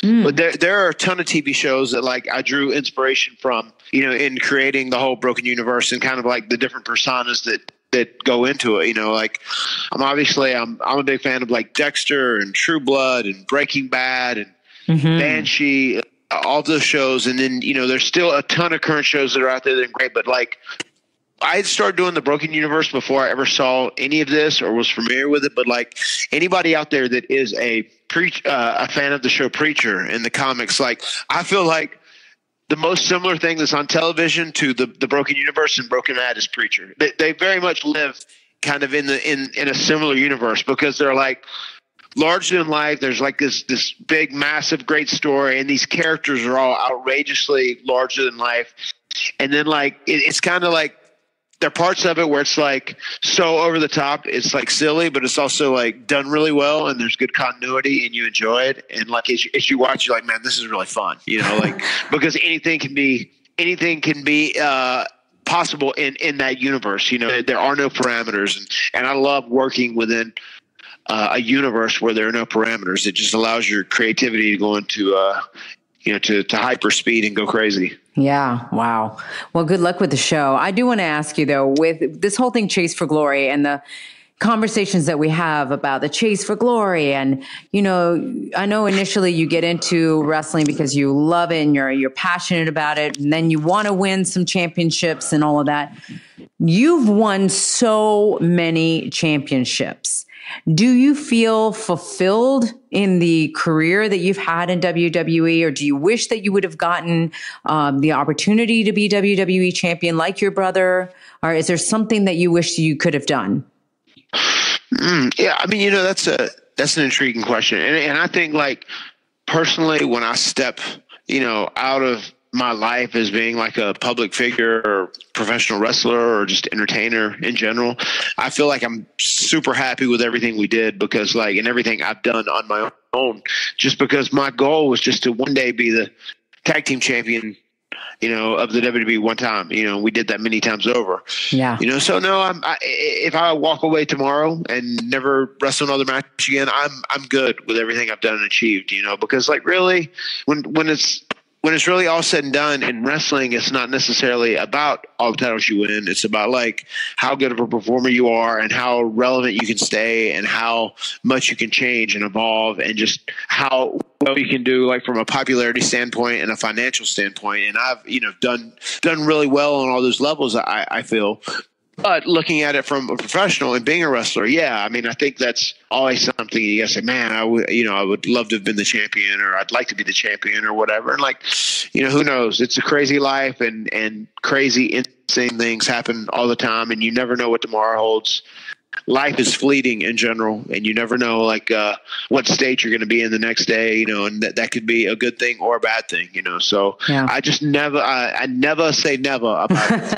But there are a ton of TV shows that, like, I drew inspiration from, you know, in creating the whole Broken Universe and kind of like the different personas that go into it. You know, like I'm a big fan of like Dexter and True Blood and Breaking Bad and Banshee. all those shows. And then, there's still a ton of current shows that are out there that are great, but like, I had started doing the Broken Universe before I ever saw any of this or was familiar with it. But like anybody out there that is a fan of the show Preacher in the comics, like I feel like the most similar thing that's on television to the Broken Universe and Broken Mad is Preacher. They very much live kind of in a similar universe because they're like larger than life. There's like this big, massive, great story, and these characters are all outrageously larger than life. And then like it's kind of like, there are parts of it where it's like so over the top, it's like silly, but it's also like done really well, and there's good continuity, and you enjoy it. And like as you watch, you're like, man, this is really fun, like because anything can be possible in that universe. There are no parameters, and I love working within a universe where there are no parameters. It just allows your creativity to go into to hyper speed and go crazy. Yeah. Wow. Well, good luck with the show. I do want to ask you though, with this whole thing, Chase for Glory, and the conversations that we have about the chase for glory. And, I know initially you get into wrestling because you love it and you're passionate about it. And then you want to win some championships and all of that. You've won so many championships. Do you feel fulfilled in the career that you've had in WWE, or do you wish that you would have gotten the opportunity to be WWE champion like your brother? Or is there something that you wish you could have done? Yeah, I mean, that's an intriguing question, and I think like personally, when I step, out of my life as being like a public figure or professional wrestler or just entertainer in general, I feel like I'm super happy with everything we did because like, and everything I've done on my own, just because my goal was just to one day be the tag team champion, of the WWE one time. We did that many times over. Yeah. So no, if I walk away tomorrow and never wrestle another match again, I'm good with everything I've done and achieved, because like really when it's really all said and done in wrestling, it's not necessarily about all the titles you win. It's about like how good of a performer you are and how relevant you can stay and how much you can change and evolve and just how well you can do like from a popularity standpoint and a financial standpoint. And I've, done really well on all those levels, I feel. But looking at it from a professional and being a wrestler, yeah, I mean, I think that's always something you gotta say, man, I would love to have been the champion, or I'd like to be the champion or whatever. And like, who knows? It's a crazy life and crazy, insane things happen all the time, and you never know what tomorrow holds. Life is fleeting in general, and you never know like what state you're going to be in the next day, and that could be a good thing or a bad thing, so yeah. I just I never say never about it.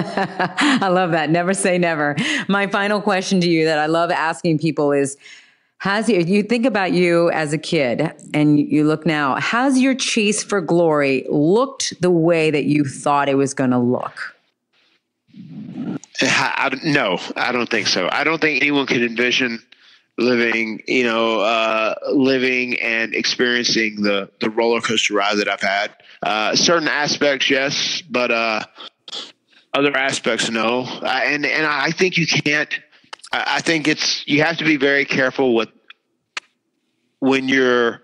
I love that. Never say never. My final question to you that I love asking people is, you think about you as a kid and you look now, has your chase for glory looked the way that you thought it was going to look? No, I don't think so. I don't think anyone could envision living and experiencing the roller coaster ride that I've had. Certain aspects, yes, but other aspects, no. And I think you can't. I think you have to be very careful with when you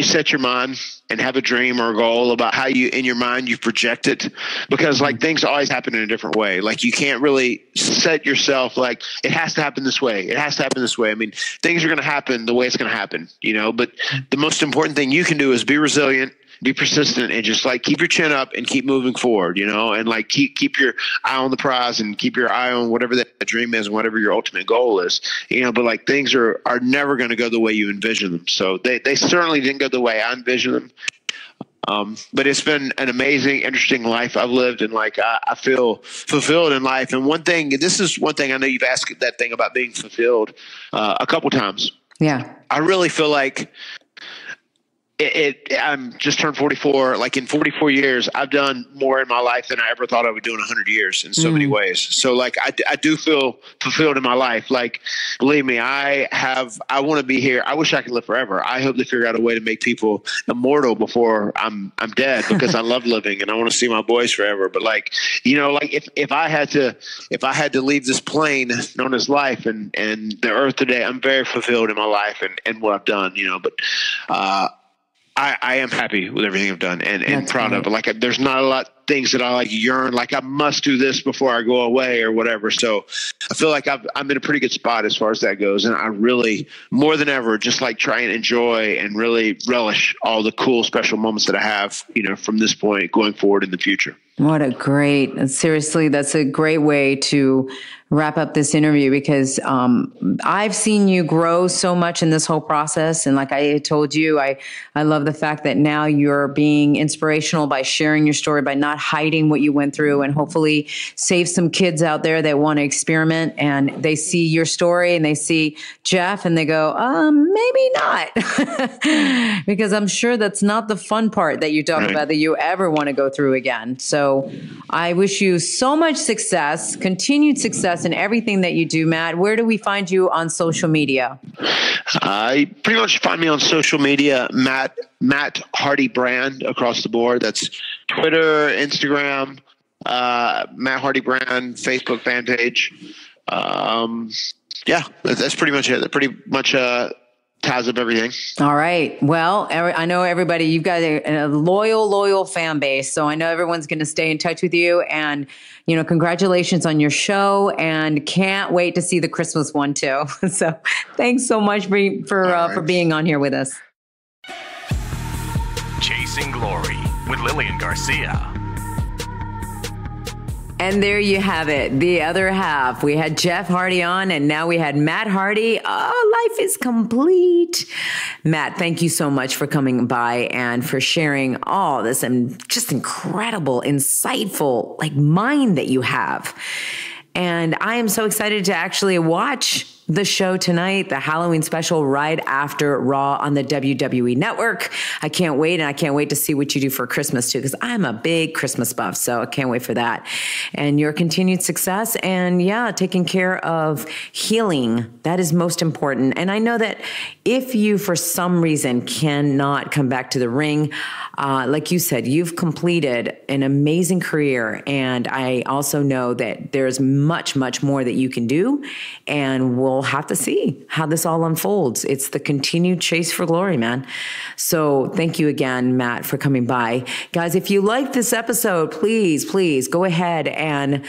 set your mind and have a dream or a goal about how in your mind you project it, because like things always happen in a different way. Like you can't really set yourself like it has to happen this way. It has to happen this way. I mean, things are going to happen the way it's going to happen, but the most important thing you can do is be resilient, be persistent, and just like keep your chin up and keep moving forward, and like keep your eye on the prize and keep your eye on whatever that dream is and whatever your ultimate goal is, but like things are never going to go the way you envision them. So they certainly didn't go the way I envisioned them. But it's been an amazing, interesting life I've lived, and like I feel fulfilled in life. And this is one thing I know you've asked that thing about being fulfilled a couple times. Yeah, I really feel like I'm just turned 44. Like in 44 years, I've done more in my life than I ever thought I would do in 100 years in so many ways. So like, I do feel fulfilled in my life. Like, believe me, I want to be here. I wish I could live forever. I hope to figure out a way to make people immortal before I'm dead, because I love living and I want to see my boys forever. But like, like if I had to leave this plane known as life and the earth today, I'm very fulfilled in my life and what I've done, but, I am happy with everything I've done and proud of it. Like, there's not a lot of things that I like yearn, like I must do this before I go away or whatever. So I feel like I'm in a pretty good spot as far as that goes. And I really, more than ever, just like try and enjoy and really relish all the cool, special moments that I have, from this point going forward in the future. Seriously, that's a great way to wrap up this interview, because I've seen you grow so much in this whole process. And like I told you, I love the fact that now you're being inspirational by sharing your story, by not hiding what you went through, and hopefully save some kids out there that want to experiment and they see your story and they see Jeff and they go, maybe not. Because I'm sure that's not the fun part that you talk about that you ever want to go through again. So I wish you so much success, continued success in everything that you do, Matt. Where do we find you on social media? I pretty much find me on social media, Matt Hardy Brand across the board. That's Twitter, Instagram, Matt Hardy Brand, Facebook fan page. That's pretty much it. That pretty much ties up everything. All right. Well, I know everybody, you've got a loyal fan base. So I know everyone's going to stay in touch with you, and, congratulations on your show, and can't wait to see the Christmas one too. So thanks so much for being on here with us. Chasing Glory with Lillian Garcia. And there you have it, the other half. We had Jeff Hardy on, and now we had Matt Hardy. Oh, life is complete. Matt, thank you so much for coming by and for sharing all this and just incredible, insightful, mind that you have. And I am so excited to actually watch the show tonight, the Halloween special right after Raw on the WWE Network. I can't wait, and I can't wait to see what you do for Christmas too, because I'm a big Christmas buff, so I can't wait for that. And your continued success, and taking care of healing, that is most important. And I know that if you, for some reason, cannot come back to the ring, like you said, you've completed an amazing career, and I also know that there's much, much more that you can do, and we'll have to see how this all unfolds. It's the continued chase for glory, man. So thank you again, Matt, for coming by. Guys, if you like this episode, please go ahead and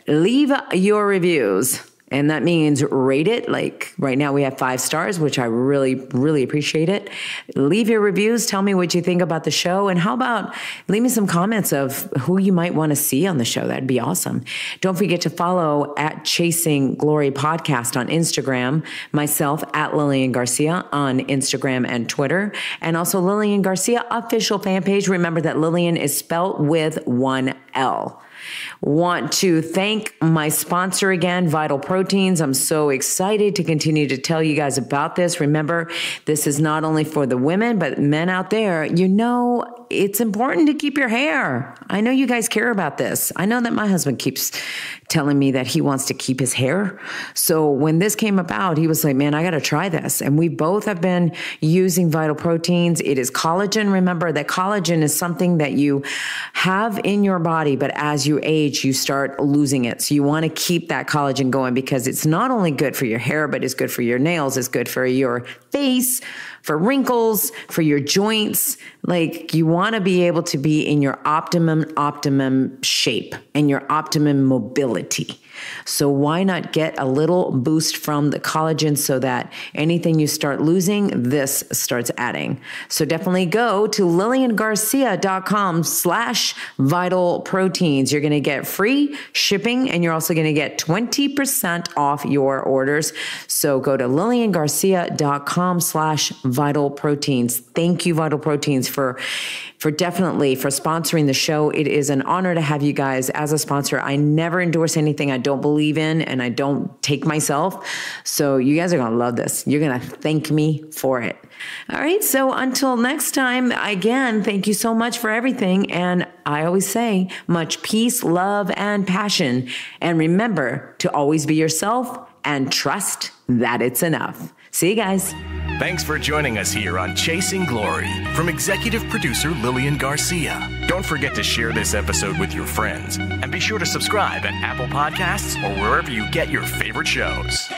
leave your reviews. And that means rate it. Like right now we have 5 stars, which I really, really appreciate it. Leave your reviews. Tell me what you think about the show. And how about leave me some comments of who you might want to see on the show. That'd be awesome. Don't forget to follow at Chasing Glory Podcast on Instagram, myself at Lillian Garcia on Instagram and Twitter, and also Lillian Garcia official fan page. Remember that Lillian is spelt with 1 L. Want to thank my sponsor again, Vital Proteins. I'm so excited to continue to tell you guys about this. Remember, this is not only for the women, but men out there. It's important to keep your hair. I know you guys care about this. I know that my husband keeps telling me that he wants to keep his hair. So when this came about, he was like, man, I got to try this. And we both have been using Vital Proteins. It is collagen. Remember that collagen is something that you have in your body, but as you age, you start losing it. So you want to keep that collagen going, because it's not only good for your hair, but it's good for your nails. It's good for your face, for wrinkles, for your joints. Like, you want to be able to be in your optimum shape and your optimum mobility. So why not get a little boost from the collagen so that anything you start losing, this starts adding. So definitely go to LillianGarcia.com/Vital Proteins. You're going to get free shipping, and you're also going to get 20% off your orders. So go to LillianGarcia.com/Vital Proteins. Thank you, Vital Proteins, for sponsoring the show. It is an honor to have you guys as a sponsor. I never endorse anything I don't believe in, and I don't take myself. So you guys are going to love this. You're going to thank me for it. All right. So until next time, again, thank you so much for everything. And I always say much peace, love, and passion. And remember to always be yourself and trust that it's enough. See you guys. Thanks for joining us here on Chasing Glory from executive producer Lillian Garcia. Don't forget to share this episode with your friends, and be sure to subscribe at Apple Podcasts or wherever you get your favorite shows.